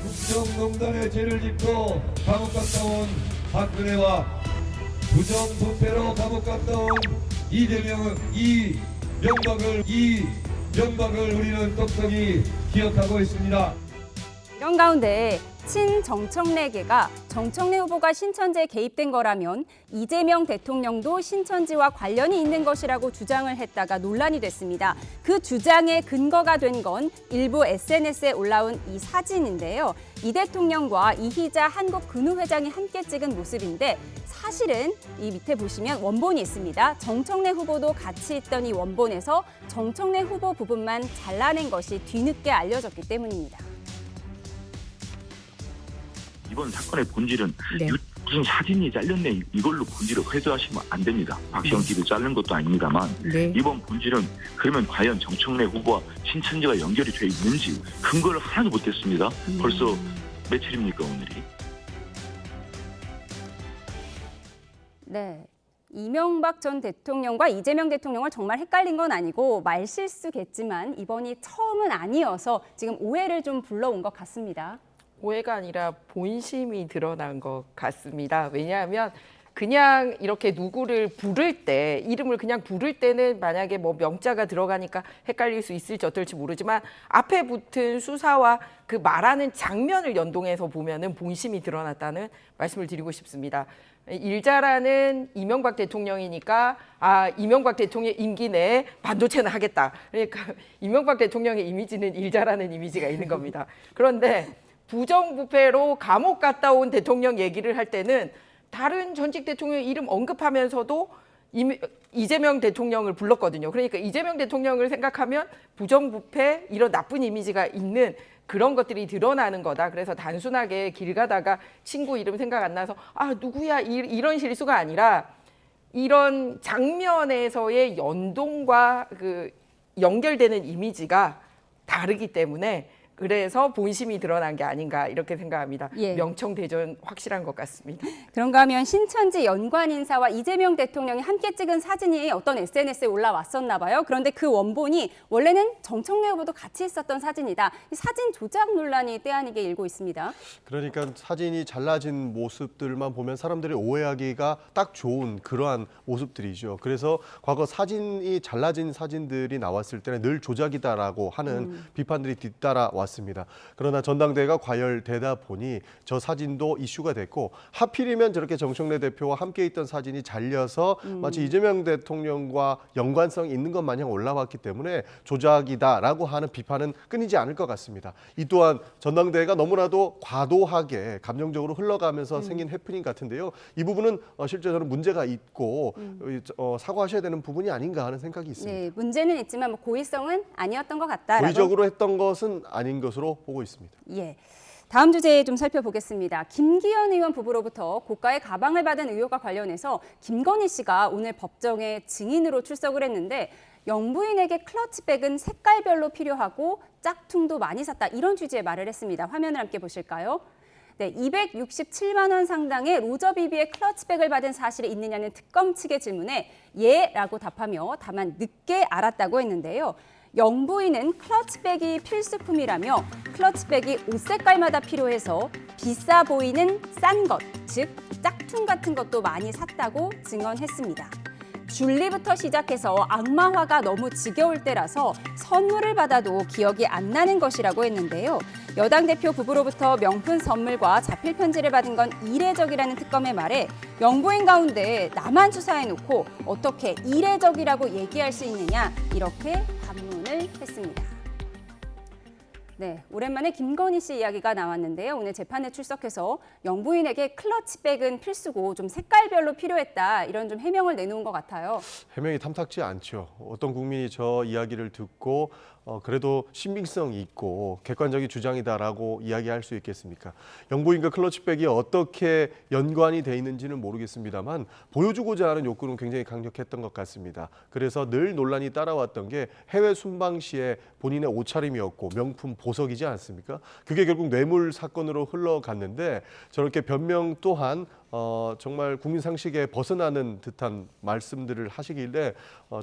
[SPEAKER 24] 국정농단의 죄를 짚고 감옥 갔다 온 박근혜와 부정부패로 감옥 갔다 온 이명박을 우리는 똑똑히 기억하고 있습니다.
[SPEAKER 1] 이런 가운데 친정청래계가 정청래 후보가 신천지에 개입된 거라면 이재명 대통령도 신천지와 관련이 있는 것이라고 주장을 했다가 논란이 됐습니다. 그 주장의 근거가 된 건 일부 SNS에 올라온 이 사진인데요. 이 대통령과 이희자 한국근후회장이 함께 찍은 모습인데 사실은 이 밑에 보시면 원본이 있습니다. 정청래 후보도 같이 있던 이 원본에서 정청래 후보 부분만 잘라낸 것이 뒤늦게 알려졌기 때문입니다.
[SPEAKER 25] 이번 사건의 본질은
[SPEAKER 3] 무슨 사진이 잘렸네 이걸로 본질을 회수하시면 안 됩니다. 박시영 TV도 자른 것도 아닙니다만 이번 본질은 그러면 과연 정청래 후보와 신천지가 연결이 돼 있는지 근거를 하나도 못했습니다. 벌써 며칠입니까 오늘이?
[SPEAKER 1] 네. 이명박 전 대통령과 이재명 대통령을 정말 헷갈린 건 아니고 말실수겠지만 이번이 처음은 아니어서 지금 오해를 좀 불러온 것 같습니다.
[SPEAKER 14] 오해가 아니라 본심이 드러난 것 같습니다. 왜냐하면 그냥 이렇게 누구를 부를 때, 이름을 그냥 부를 때는 만약에 뭐 명자가 들어가니까 헷갈릴 수 있을지 어떨지 모르지만 앞에 붙은 수사와 그 말하는 장면을 연동해서 보면은 본심이 드러났다는 말씀을 드리고 싶습니다. 일자라는 이명박 대통령이니까 이명박 대통령 임기 내에 반도체는 하겠다. 그러니까 이명박 대통령의 이미지는 일자라는 이미지가 있는 겁니다. 그런데 부정부패로 감옥 갔다 온 대통령 얘기를 할 때는 다른 전직 대통령 이름 언급하면서도 이재명 대통령을 불렀거든요. 그러니까 이재명 대통령을 생각하면 부정부패 이런 나쁜 이미지가 있는 그런 것들이 드러나는 거다. 그래서 단순하게 길 가다가 친구 이름 생각 안 나서 누구야 이런 실수가 아니라 이런 장면에서의 연동과 그 연결되는 이미지가 다르기 때문에 그래서 본심이 드러난 게 아닌가 이렇게 생각합니다. 명청대전 확실한 것 같습니다.
[SPEAKER 1] 그런가 하면 신천지 연관 인사와 이재명 대통령이 함께 찍은 사진이 어떤 SNS에 올라왔었나 봐요. 그런데 그 원본이 원래는 정청래 후보도 같이 있었던 사진이다. 이 사진 조작 논란이 때 아니게 일고 있습니다.
[SPEAKER 15] 그러니까 사진이 잘라진 모습들만 보면 사람들이 오해하기가 딱 좋은 그러한 모습들이죠. 그래서 과거 사진이 잘라진 사진들이 나왔을 때는 늘 조작이다라고 하는 비판들이 뒤따라 왔습니다. 그러나 전당대회가 과열되다 보니 저 사진도 이슈가 됐고 하필이면 저렇게 정청래 대표와 함께 있던 사진이 잘려서 마치 이재명 대통령과 연관성이 있는 것 마냥 올라왔기 때문에 조작이다라고 하는 비판은 끊이지 않을 것 같습니다. 이 또한 전당대회가 너무나도 과도하게 감정적으로 흘러가면서 생긴 해프닝 같은데요. 이 부분은 실제 저는 문제가 있고 사과하셔야 되는 부분이 아닌가 하는 생각이 있습니다.
[SPEAKER 1] 네, 문제는 있지만 뭐 고의성은 아니었던 것 같다라고.
[SPEAKER 15] 고의적으로 했던 것은 아닌 것으로 보고 있습니다.
[SPEAKER 1] 예. 다음 주제 좀 살펴보겠습니다. 김기현 의원 부부로부터 고가의 가방을 받은 의혹과 관련해서 김건희 씨가 오늘 법정에 증인으로 출석을 했는데 영부인에게 클러치백은 색깔별로 필요하고 짝퉁도 많이 샀다 이런 취지의 말을 했습니다. 화면을 함께 보실까요? 네, 267만 원 상당의 로저비비의 클러치백을 받은 사실이 있느냐는 특검 측의 질문에 예라고 답하며 다만 늦게 알았다고 했는데요. 영부인은 클러치백이 필수품이라며 클러치백이 옷 색깔마다 필요해서 비싸 보이는 싼 것, 즉 짝퉁 같은 것도 많이 샀다고 증언했습니다. 줄리부터 시작해서 악마화가 너무 지겨울 때라서 선물을 받아도 기억이 안 나는 것이라고 했는데요. 여당 대표 부부로부터 명품 선물과 자필 편지를 받은 건 이례적이라는 특검의 말에 영부인 가운데 나만 수사해놓고 어떻게 이례적이라고 얘기할 수 있느냐 이렇게 반문을 했습니다. 네, 오랜만에 김건희 씨 이야기가 나왔는데요. 오늘 재판에 출석해서 영부인에게 클러치백은 필수고 좀 색깔별로 필요했다 이런 좀 해명을 내놓은 것 같아요.
[SPEAKER 15] 해명이 탐탁지 않죠. 어떤 국민이 저 이야기를 듣고 그래도 신빙성이 있고 객관적인 주장이다라고 이야기할 수 있겠습니까? 영부인과 클러치백이 어떻게 연관이 돼 있는지는 모르겠습니다만 보여주고자 하는 욕구는 굉장히 강력했던 것 같습니다. 그래서 늘 논란이 따라왔던 게 해외 순방 시에 본인의 옷차림이었고 명품 보석이지 않습니까? 그게 결국 뇌물 사건으로 흘러갔는데 저렇게 변명 또한 정말 국민 상식에 벗어나는 듯한 말씀들을 하시길래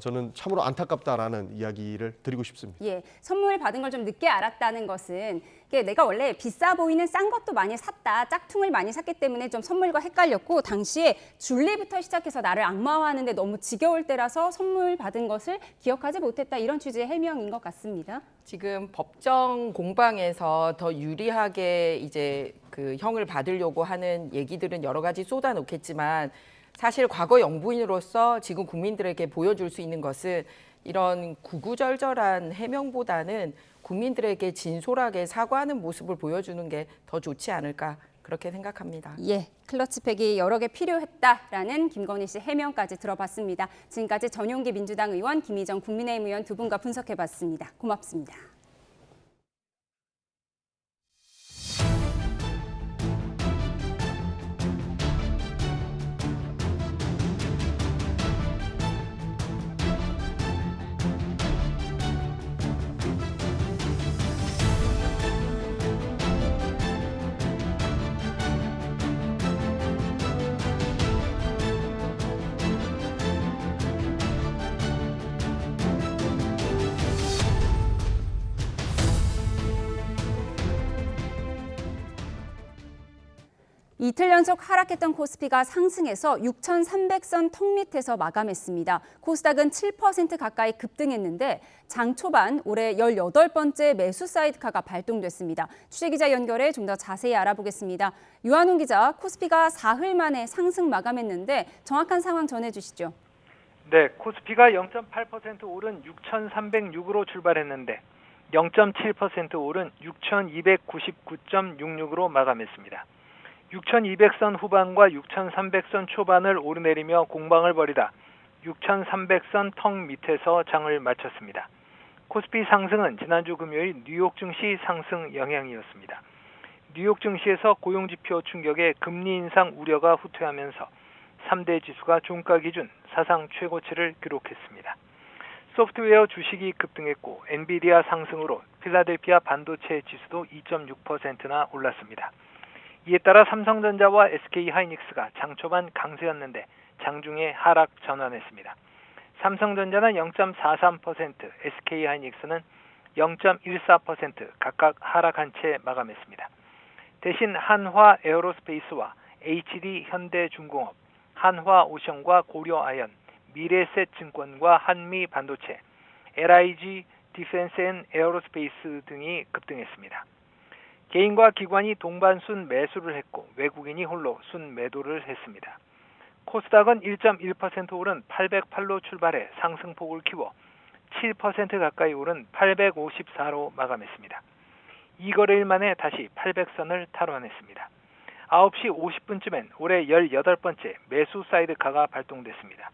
[SPEAKER 15] 저는 참으로 안타깝다라는 이야기를 드리고 싶습니다.
[SPEAKER 1] 예, 선물 받은 걸 좀 늦게 알았다는 것은 내가 원래 비싸 보이는 싼 것도 많이 샀다, 짝퉁을 많이 샀기 때문에 좀 선물과 헷갈렸고 당시에 줄리부터 시작해서 나를 악마화하는데 너무 지겨울 때라서 선물 받은 것을 기억하지 못했다 이런 취지의 해명인 것 같습니다.
[SPEAKER 14] 지금 법정 공방에서 더 유리하게 이제 그 형을 받으려고 하는 얘기들은 여러 가지 쏟아놓겠지만 사실 과거 영부인으로서 지금 국민들에게 보여줄 수 있는 것은 이런 구구절절한 해명보다는 국민들에게 진솔하게 사과하는 모습을 보여주는 게 더 좋지 않을까 그렇게 생각합니다.
[SPEAKER 1] 예, 클러치팩이 여러 개 필요했다라는 김건희 씨 해명까지 들어봤습니다. 지금까지 전용기 민주당 의원, 김희정 국민의힘 의원 두 분과 분석해봤습니다. 고맙습니다. 이틀 연속 하락했던 코스피가 상승해서 6,300선 턱 밑에서 마감했습니다. 코스닥은 7% 가까이 급등했는데 장 초반 올해 18번째 매수 사이드카가 발동됐습니다. 취재기자 연결해 좀 더 자세히 알아보겠습니다. 유한웅 기자, 코스피가 사흘 만에 상승 마감했는데 정확한 상황 전해주시죠.
[SPEAKER 4] 네, 코스피가 0.8% 오른 6,306으로 출발했는데 0.7% 오른 6,299.66으로 마감했습니다. 6,200선 후반과 6,300선 초반을 오르내리며 공방을 벌이다 6,300선 턱 밑에서 장을 마쳤습니다. 코스피 상승은 지난주 금요일 뉴욕 증시 상승 영향이었습니다. 뉴욕 증시에서 고용지표 충격에 금리 인상 우려가 후퇴하면서 3대 지수가 종가 기준 사상 최고치를 기록했습니다. 소프트웨어 주식이 급등했고 엔비디아 상승으로 필라델피아 반도체 지수도 2.6%나 올랐습니다. 이에 따라 삼성전자와 SK하이닉스가 장 초반 강세였는데 장중에 하락 전환했습니다. 삼성전자는 0.43%, SK하이닉스는 0.14% 각각 하락한 채 마감했습니다. 대신 한화 에어로스페이스와 HD 현대중공업, 한화오션과 고려아연, 미래셋증권과 한미반도체, LIG 디펜스 앤 에어로스페이스 등이 급등했습니다. 개인과 기관이 동반 순 매수를 했고 외국인이 홀로 순 매도를 했습니다. 코스닥은 1.1% 오른 808로 출발해 상승폭을 키워 7% 가까이 오른 854로 마감했습니다. 2거래일 만에 다시 800선을 탈환했습니다. 9시 50분쯤엔 올해 18번째 매수 사이드카가 발동됐습니다.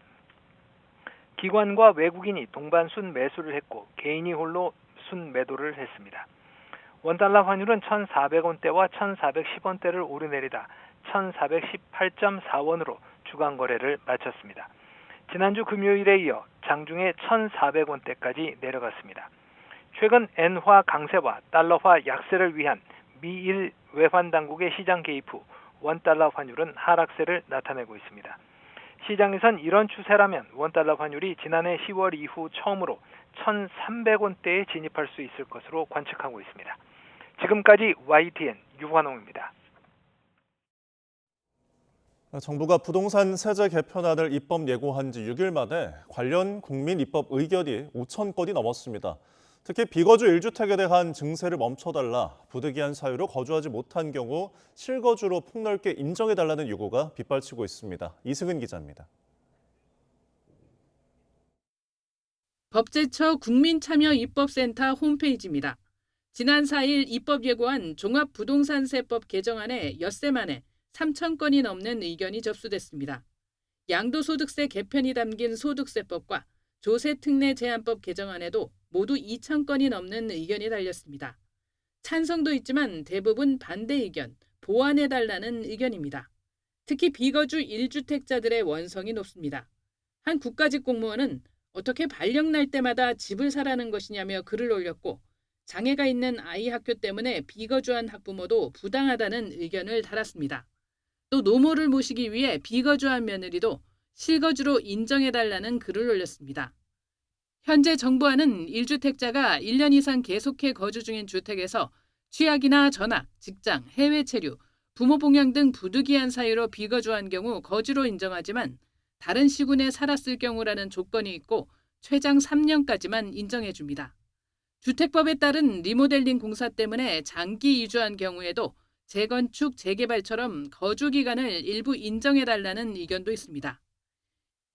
[SPEAKER 4] 기관과 외국인이 동반 순 매수를 했고 개인이 홀로 순 매도를 했습니다. 원달러 환율은 1,400원대와 1,410원대를 오르내리다 1,418.4원으로 주간 거래를 마쳤습니다. 지난주 금요일에 이어 장중에 1,400원대까지 내려갔습니다. 최근 엔화 강세와 달러화 약세를 위한 미일 외환 당국의 시장 개입 후 원달러 환율은 하락세를 나타내고 있습니다. 시장에선 이런 추세라면 원달러 환율이 지난해 10월 이후 처음으로 1,300원대에 진입할 수 있을 것으로 관측하고 있습니다. 지금까지 YTN 유환홍입니다.
[SPEAKER 2] 정부가 부동산 세제 개편안을 입법 예고한 지 6일 만에 관련 국민 입법 의견이 5천 건이 넘었습니다. 특히 비거주 1주택에 대한 증세를 멈춰달라, 부득이한 사유로 거주하지 못한 경우 실거주로 폭넓게 인정해달라는 요구가 빗발치고 있습니다. 이승은 기자입니다.
[SPEAKER 5] 법제처 국민참여입법센터 홈페이지입니다. 지난 4일 입법 예고한 종합부동산세법 개정안에 엿새 만에 3천 건이 넘는 의견이 접수됐습니다. 양도소득세 개편이 담긴 소득세법과 조세특례 제한법 개정안에도 모두 2천 건이 넘는 의견이 달렸습니다. 찬성도 있지만 대부분 반대 의견, 보완해달라는 의견입니다. 특히 비거주 1주택자들의 원성이 높습니다. 한 국가직 공무원은 어떻게 발령 날 때마다 집을 사라는 것이냐며 글을 올렸고 장애가 있는 아이 학교 때문에 비거주한 학부모도 부당하다는 의견을 달았습니다. 또 노모를 모시기 위해 비거주한 며느리도 실거주로 인정해달라는 글을 올렸습니다. 현재 정부안은 1주택자가 1년 이상 계속해 거주 중인 주택에서 취약이나 전학, 직장, 해외 체류, 부모 봉양 등 부득이한 사유로 비거주한 경우 거주로 인정하지만 다른 시군에 살았을 경우라는 조건이 있고 최장 3년까지만 인정해줍니다. 주택법에 따른 리모델링 공사 때문에 장기 이주한 경우에도 재건축, 재개발처럼 거주 기간을 일부 인정해달라는 의견도 있습니다.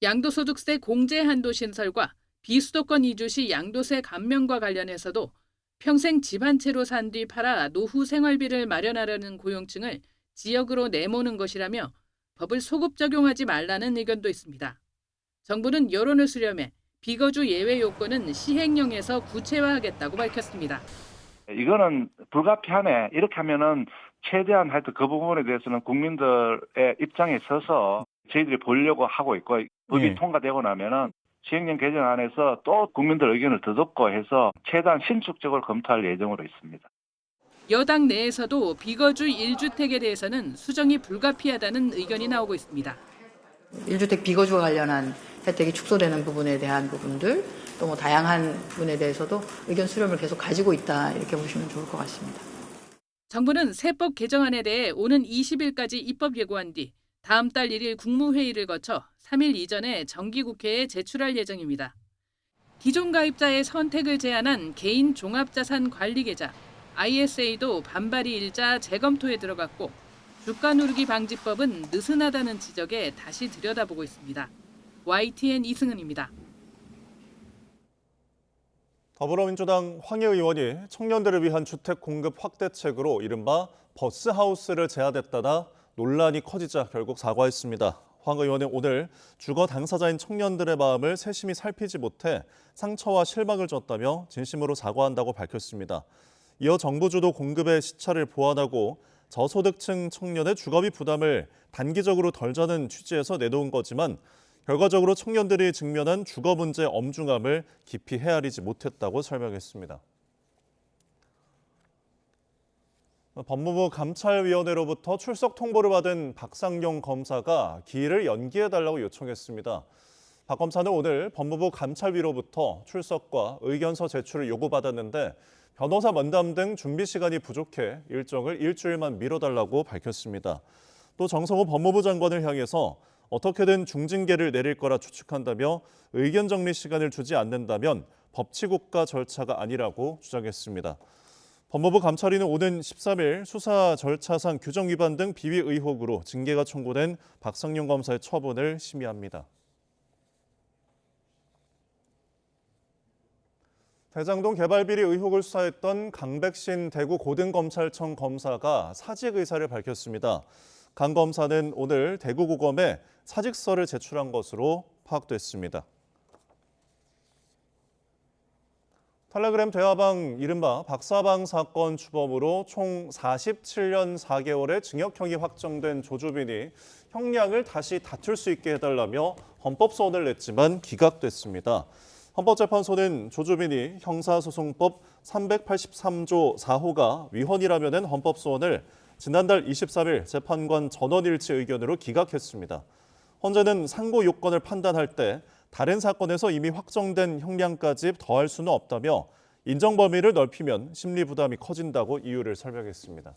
[SPEAKER 5] 양도소득세 공제 한도 신설과 비수도권 이주 시 양도세 감면과 관련해서도 평생 집 한 채로 산 뒤 팔아 노후 생활비를 마련하려는 고용층을 지역으로 내모는 것이라며 법을 소급 적용하지 말라는 의견도 있습니다. 정부는 여론을 수렴해 비거주 예외 요건은 시행령에서 구체화하겠다고 밝혔습니다.
[SPEAKER 6] 이거는 불가피하네. 이렇게 하면은 최대한 하여튼 그 부분에 대해서는 국민들의 입장에 서서 저희들이 보려고 하고 있고 법이 통과되고 나면은 시행령 개정안에서 또 국민들 의견을 더듬고 해서 최대한 신축적으로 검토할 예정으로 있습니다.
[SPEAKER 5] 여당 내에서도 비거주 1주택에 대해서는 수정이 불가피하다는 의견이 나오고 있습니다.
[SPEAKER 7] 1주택 비거주와 관련한 혜택이 축소되는 부분에 대한 부분들, 또 뭐 다양한 부분에 대해서도 의견 수렴을 계속 가지고 있다, 이렇게 보시면 좋을 것 같습니다.
[SPEAKER 5] 정부는 세법 개정안에 대해 오는 20일까지 입법 예고한 뒤 다음 달 1일 국무회의를 거쳐 3일 이전에 정기국회에 제출할 예정입니다. 기존 가입자의 선택을 제한한 개인 종합자산관리계좌 ISA도 반발이 일자 재검토에 들어갔고 주가 누르기 방지법은 느슨하다는 지적에 다시 들여다보고 있습니다. YTN 이승은입니다.
[SPEAKER 2] 더불어민주당 황해 의원이 청년들을 위한 주택 공급 확대책으로 이른바 버스하우스를 제안했다가 논란이 커지자 결국 사과했습니다. 황 의원은 오늘 주거 당사자인 청년들의 마음을 세심히 살피지 못해 상처와 실망을 줬다며 진심으로 사과한다고 밝혔습니다. 이어 정부 주도 공급의 시차를 보완하고 저소득층 청년의 주거비 부담을 단기적으로 덜자는 취지에서 내놓은 거지만 결과적으로 청년들이 직면한 주거 문제의 엄중함을 깊이 헤아리지 못했다고 설명했습니다. 법무부 감찰위원회로부터 출석 통보를 받은 박상용 검사가 기일을 연기해달라고 요청했습니다. 박 검사는 오늘 법무부 감찰위로부터 출석과 의견서 제출을 요구받았는데 변호사 면담 등 준비 시간이 부족해 일정을 일주일만 미뤄달라고 밝혔습니다. 또 정성호 법무부 장관을 향해서 어떻게든 중징계를 내릴 거라 추측한다며 의견 정리 시간을 주지 않는다면 법치국가 절차가 아니라고 주장했습니다. 법무부 감찰위는 오는 13일 수사 절차상 규정 위반 등 비위 의혹으로 징계가 청구된 박상용 검사의 처분을 심의합니다. 대장동 개발 비리 의혹을 수사했던 강백신 대구 고등검찰청 검사가 사직 의사를 밝혔습니다. 강 검사는 오늘 대구고검에 사직서를 제출한 것으로 파악됐습니다. 텔레그램 대화방 이른바 박사방 사건 주범으로 총 47년 4개월의 징역형이 확정된 조주빈이 형량을 다시 다툴 수 있게 해달라며 헌법소원을 냈지만 기각됐습니다. 헌법재판소는 조주빈이 형사소송법 383조 4호가 위헌이라며 낸 헌법소원을 지난달 23일 재판관 전원일치 의견으로 기각했습니다. 헌재는 상고 요건을 판단할 때 다른 사건에서 이미 확정된 형량까지 더할 수는 없다며 인정 범위를 넓히면 심리 부담이 커진다고 이유를 설명했습니다.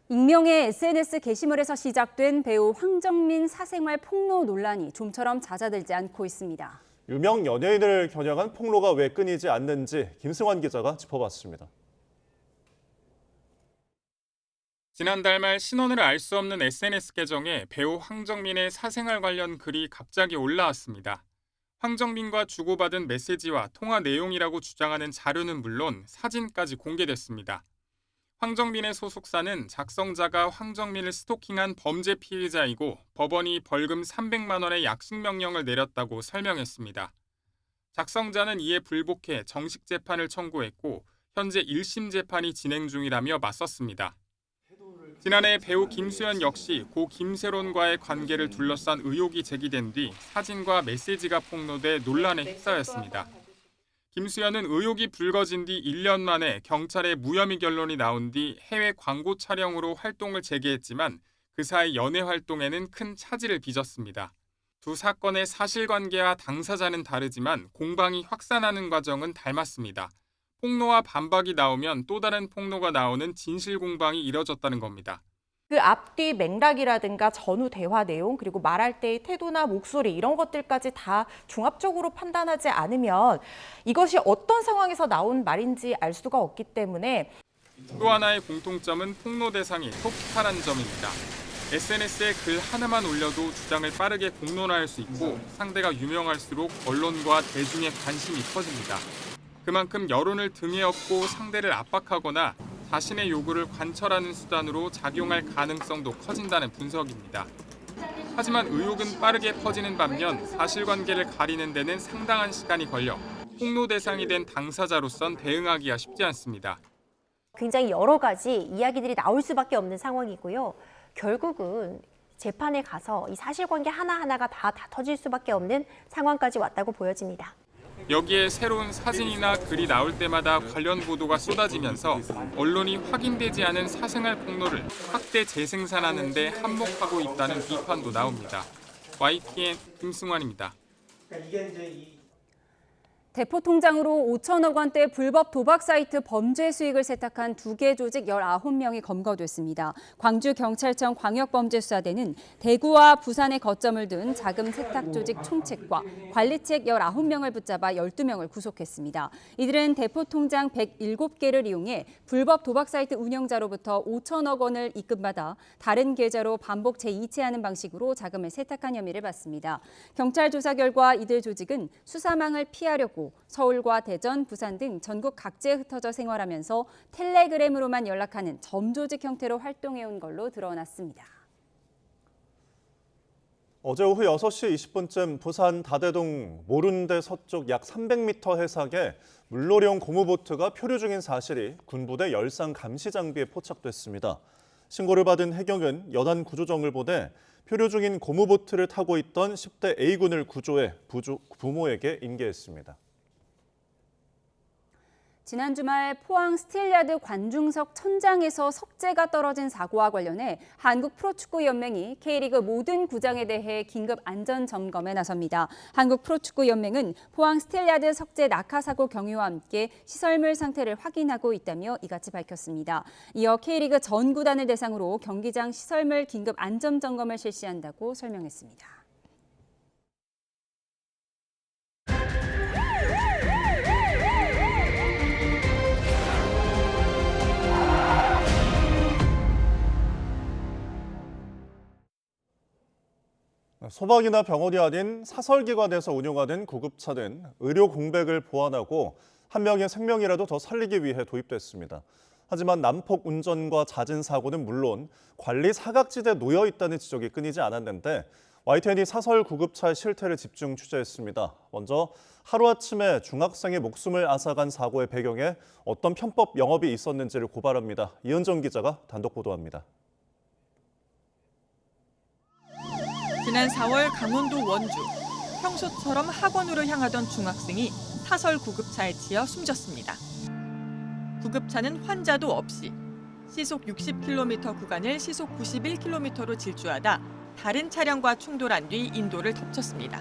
[SPEAKER 1] 익명의 SNS 게시물에서 시작된 배우 황정민 사생활 폭로 논란이 좀처럼 잦아들지 않고 있습니다.
[SPEAKER 2] 유명 연예인을 겨냥한 폭로가 왜 끊이지 않는지 김승환 기자가 짚어봤습니다.
[SPEAKER 8] 지난달 말 신원을 알 수 없는 SNS 계정에 배우 황정민의 사생활 관련 글이 갑자기 올라왔습니다. 황정민과 주고받은 메시지와 통화 내용이라고 주장하는 자료는 물론 사진까지 공개됐습니다. 황정민의 소속사는 작성자가 황정민을 스토킹한 범죄 피의자이고 법원이 벌금 300만 원의 약식 명령을 내렸다고 설명했습니다. 작성자는 이에 불복해 정식 재판을 청구했고 현재 1심 재판이 진행 중이라며 맞섰습니다. 지난해 배우 김수현 역시 고 김세론과의 관계를 둘러싼 의혹이 제기된 뒤 사진과 메시지가 폭로돼 논란에 휩싸였습니다. 김수현은 의혹이 불거진 뒤 1년 만에 경찰의 무혐의 결론이 나온 뒤 해외 광고 촬영으로 활동을 재개했지만 그 사이 연애 활동에는 큰 차질을 빚었습니다. 두 사건의 사실관계와 당사자는 다르지만 공방이 확산하는 과정은 닮았습니다. 폭로와 반박이 나오면 또 다른 폭로가 나오는 진실 공방이 이뤄졌다는 겁니다.
[SPEAKER 9] 그 앞뒤 맥락이라든가 전후 대화 내용 그리고 말할 때의 태도나 목소리 이런 것들까지 다 종합적으로 판단하지 않으면 이것이 어떤 상황에서 나온 말인지 알 수가 없기 때문에
[SPEAKER 8] 또 하나의 공통점은 폭로 대상이 토픽하라는 점입니다. SNS에 글 하나만 올려도 주장을 빠르게 공론화할 수 있고 상대가 유명할수록 언론과 대중의 관심이 커집니다. 그만큼 여론을 등에 업고 상대를 압박하거나 자신의 요구를 관철하는 수단으로 작용할 가능성도 커진다는 분석입니다. 하지만 의혹은 빠르게 퍼지는 반면 사실관계를 가리는 데는 상당한 시간이 걸려 폭로 대상이 된 당사자로선 대응하기가 쉽지 않습니다.
[SPEAKER 10] 굉장히 여러 가지 이야기들이 나올 수밖에 없는 상황이고요. 결국은 재판에 가서 이 사실관계 하나하나가 다 터질 수밖에 없는 상황까지 왔다고 보여집니다.
[SPEAKER 8] 여기에 새로운 사진이나 글이 나올 때마다 관련 보도가 쏟아지면서 언론이 확인되지 않은 사생활 폭로를 확대 재생산하는 데 한몫하고 있다는 비판도 나옵니다. YTN 김승환입니다.
[SPEAKER 1] 대포통장으로 5천억 원대 불법 도박 사이트 범죄 수익을 세탁한 2개 조직 19명이 검거됐습니다. 광주경찰청 광역범죄수사대는 대구와 부산에 거점을 둔 자금 세탁 조직 총책과 관리책 19명을 붙잡아 12명을 구속했습니다. 이들은 대포통장 107개를 이용해 불법 도박 사이트 운영자로부터 5천억 원을 입금받아 다른 계좌로 반복 재이체하는 방식으로 자금을 세탁한 혐의를 받습니다. 경찰 조사 결과 이들 조직은 수사망을 피하려고 서울과 대전, 부산 등 전국 각지에 흩어져 생활하면서 텔레그램으로만 연락하는 점조직 형태로 활동해온 걸로 드러났습니다.
[SPEAKER 2] 어제 오후 6시 20분쯤 부산 다대동 모룬대 서쪽 약 300m 해상에 물놀이용 고무보트가 표류 중인 사실이 군부대 열상 감시 장비에 포착됐습니다. 신고를 받은 해경은 연안 구조정을 보내 표류 중인 고무보트를 타고 있던 10대 A군을 구조해 부모에게 인계했습니다.
[SPEAKER 1] 지난 주말 포항 스틸야드 관중석 천장에서 석재가 떨어진 사고와 관련해 한국 프로축구연맹이 K리그 모든 구장에 대해 긴급 안전점검에 나섭니다. 한국 프로축구연맹은 포항 스틸야드 석재 낙하 사고 경위와 함께 시설물 상태를 확인하고 있다며 이같이 밝혔습니다. 이어 K리그 전 구단을 대상으로 경기장 시설물 긴급 안전점검을 실시한다고 설명했습니다.
[SPEAKER 2] 소박이나 병원이 아닌 사설기관에서 운영하는 구급차는 의료 공백을 보완하고 한 명의 생명이라도 더 살리기 위해 도입됐습니다. 하지만 난폭 운전과 잦은 사고는 물론 관리 사각지대에 놓여 있다는 지적이 끊이지 않았는데 YTN이 사설 구급차의 실태를 집중 취재했습니다. 먼저 하루아침에 중학생의 목숨을 앗아간 사고의 배경에 어떤 편법 영업이 있었는지를 고발합니다. 이은정 기자가 단독 보도합니다.
[SPEAKER 11] 지난 4월 강원도 원주, 평소처럼 학원으로 향하던 중학생이 사설 구급차에 치여 숨졌습니다. 구급차는 환자도 없이 시속 60km 구간을 시속 91km로 질주하다 다른 차량과 충돌한 뒤 인도를 덮쳤습니다.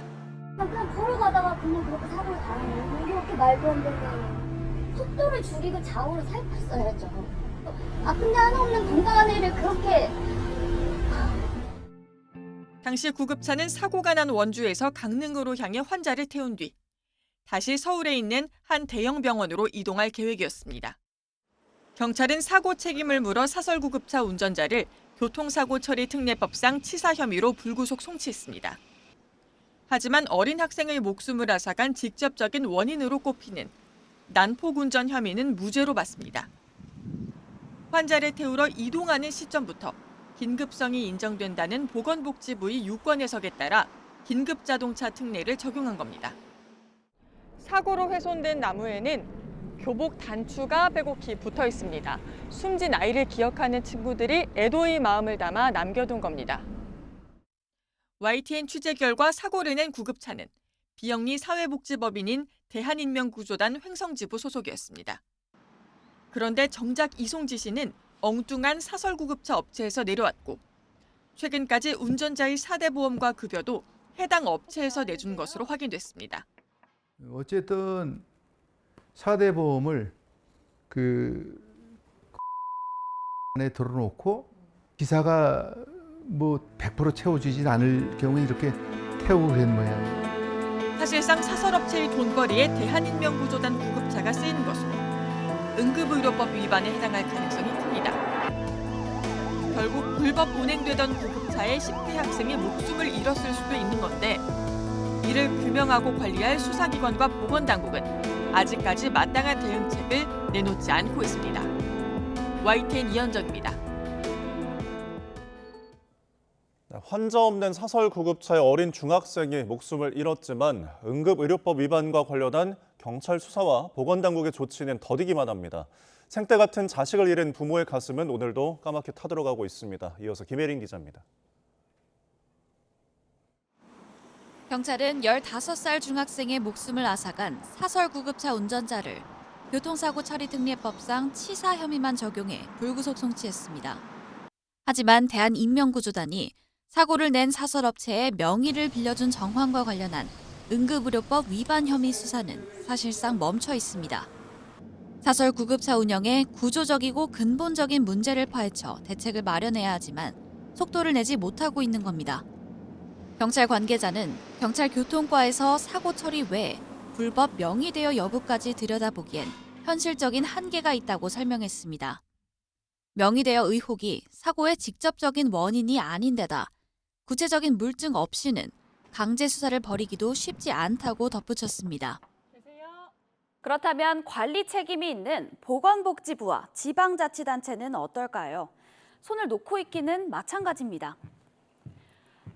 [SPEAKER 12] 그냥 걸어가다가 그냥 그렇게 사고를 당하는 이렇게 말도 안 되는 속도를 줄이고 좌우로 살폈어야죠. 근데 하나 없는 건강한 애를 그렇게
[SPEAKER 11] 당시 구급차는 사고가 난 원주에서 강릉으로 향해 환자를 태운 뒤 다시 서울에 있는 한 대형 병원으로 이동할 계획이었습니다. 경찰은 사고 책임을 물어 사설 구급차 운전자를 교통사고 처리 특례법상 치사 혐의로 불구속 송치했습니다. 하지만 어린 학생의 목숨을 앗아간 직접적인 원인으로 꼽히는 난폭 운전 혐의는 무죄로 받습니다. 환자를 태우러 이동하는 시점부터 긴급성이 인정된다는 보건복지부의 유권 해석에 따라 긴급자동차 특례를 적용한 겁니다. 사고로 훼손된 나무에는 교복 단추가 빼곡히 붙어 있습니다. 숨진 아이를 기억하는 친구들이 애도의 마음을 담아 남겨둔 겁니다. YTN 취재 결과 사고를 낸 구급차는 비영리 사회복지법인인 대한인명구조단 횡성지부 소속이었습니다. 그런데 정작 이송지 씨는 엉뚱한 사설구급차 업체에서 내려왔고 최근까지 운전자의 4대 보험과 급여도 해당 업체에서 내준 것으로 확인됐습니다.
[SPEAKER 13] 어쨌든 4대 보험을 안에 들어놓고 기사가 뭐 100% 채워주진 않을 경우에 이렇게 태우고 된 모양이에요.
[SPEAKER 11] 사실상 사설업체의 돈벌이에 대한인명구조단 구급차가 쓰이는 것으로 응급의료법 위반에 해당할 가능성이 큽니다. 결국 불법 운행되던 구급차에 10대 학생이 목숨을 잃었을 수도 있는 건데 이를 규명하고 관리할 수사기관과 보건당국은 아직까지 마땅한 대응책을 내놓지 않고 있습니다. YTN 이현정입니다.
[SPEAKER 2] 환자 없는 사설 구급차의 어린 중학생이 목숨을 잃었지만 응급의료법 위반과 관련한 경찰 수사와 보건당국의 조치는 더디기만 합니다. 생때 같은 자식을 잃은 부모의 가슴은 오늘도 까맣게 타들어가고 있습니다. 이어서 김혜린 기자입니다.
[SPEAKER 16] 경찰은 15살 중학생의 목숨을 앗아간 사설 구급차 운전자를 교통사고 처리 특례법상 치사 혐의만 적용해 불구속 송치했습니다. 하지만 대한인명구조단이 사고를 낸 사설업체의 명의를 빌려준 정황과 관련한 응급의료법 위반 혐의 수사는 사실상 멈춰 있습니다. 사설 구급차 운영에 구조적이고 근본적인 문제를 파헤쳐 대책을 마련해야 하지만 속도를 내지 못하고 있는 겁니다. 경찰 관계자는 경찰 교통과에서 사고 처리 외에 불법 명의대여 여부까지 들여다보기엔 현실적인 한계가 있다고 설명했습니다. 명의대여 의혹이 사고의 직접적인 원인이 아닌 데다 구체적인 물증 없이는 강제 수사를 벌이기도 쉽지 않다고 덧붙였습니다.
[SPEAKER 17] 그렇다면 관리 책임이 있는 보건복지부와 지방자치단체는 어떨까요? 손을 놓고 있기는 마찬가지입니다.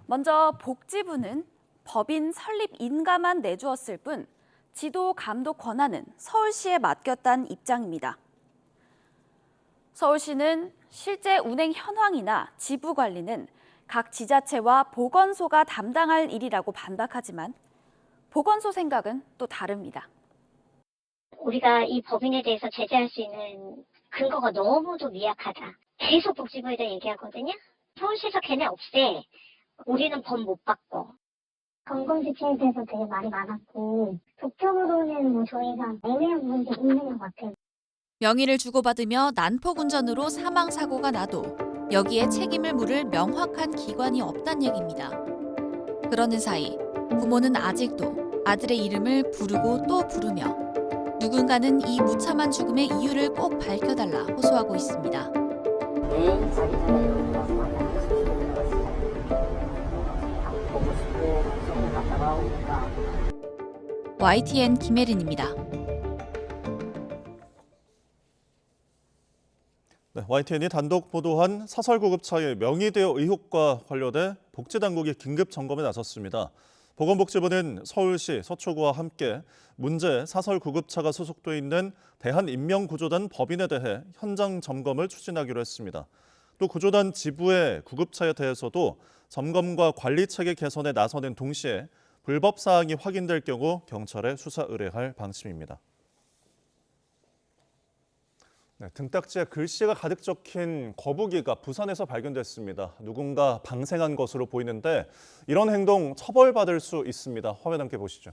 [SPEAKER 17] 먼저 복지부는 법인 설립 인가만 내주었을 뿐 지도 감독 권한은 서울시에 맡겼다는 입장입니다. 서울시는 실제 운행 현황이나 지부 관리는 각 지자체와 보건소가 담당할 일이라고 반박하지만 보건소 생각은 또 다릅니다.
[SPEAKER 12] 우리가 이 법인에 대해서 제재할 수 있는 근거가 너무도 미약하다. 계속 복지부에 대해 얘기하거든요. 서울시에서 걔네 없애. 우리는 법 못 받고. 건강지침에 대해서 되게 말이 많았고 법적으로는 뭐 저희가 애매한 부분이 있는 것 같아요.
[SPEAKER 16] 명의를 주고받으며 난폭운전으로 사망사고가 나도 여기에 책임을 물을 명확한 기관이 없단 얘기입니다. 그러는 사이 부모는 아직도 아들의 이름을 부르고 또 부르며 누군가는 이 무참한 죽음의 이유를 꼭 밝혀달라 호소하고 있습니다. YTN 김혜린입니다.
[SPEAKER 2] 네, YTN이 단독 보도한 사설구급차의 명의대여 의혹과 관련해 복지당국이 긴급 점검에 나섰습니다. 보건복지부는 서울시, 서초구와 함께 문제 사설구급차가 소속돼 있는 대한인명구조단 법인에 대해 현장 점검을 추진하기로 했습니다. 또 구조단 지부의 구급차에 대해서도 점검과 관리체계 개선에 나서는 동시에 불법 사항이 확인될 경우 경찰에 수사 의뢰할 방침입니다. 네, 등딱지에 글씨가 가득 적힌 거북이가 부산에서 발견됐습니다. 누군가 방생한 것으로 보이는데 이런 행동 처벌받을 수 있습니다. 화면 함께 보시죠.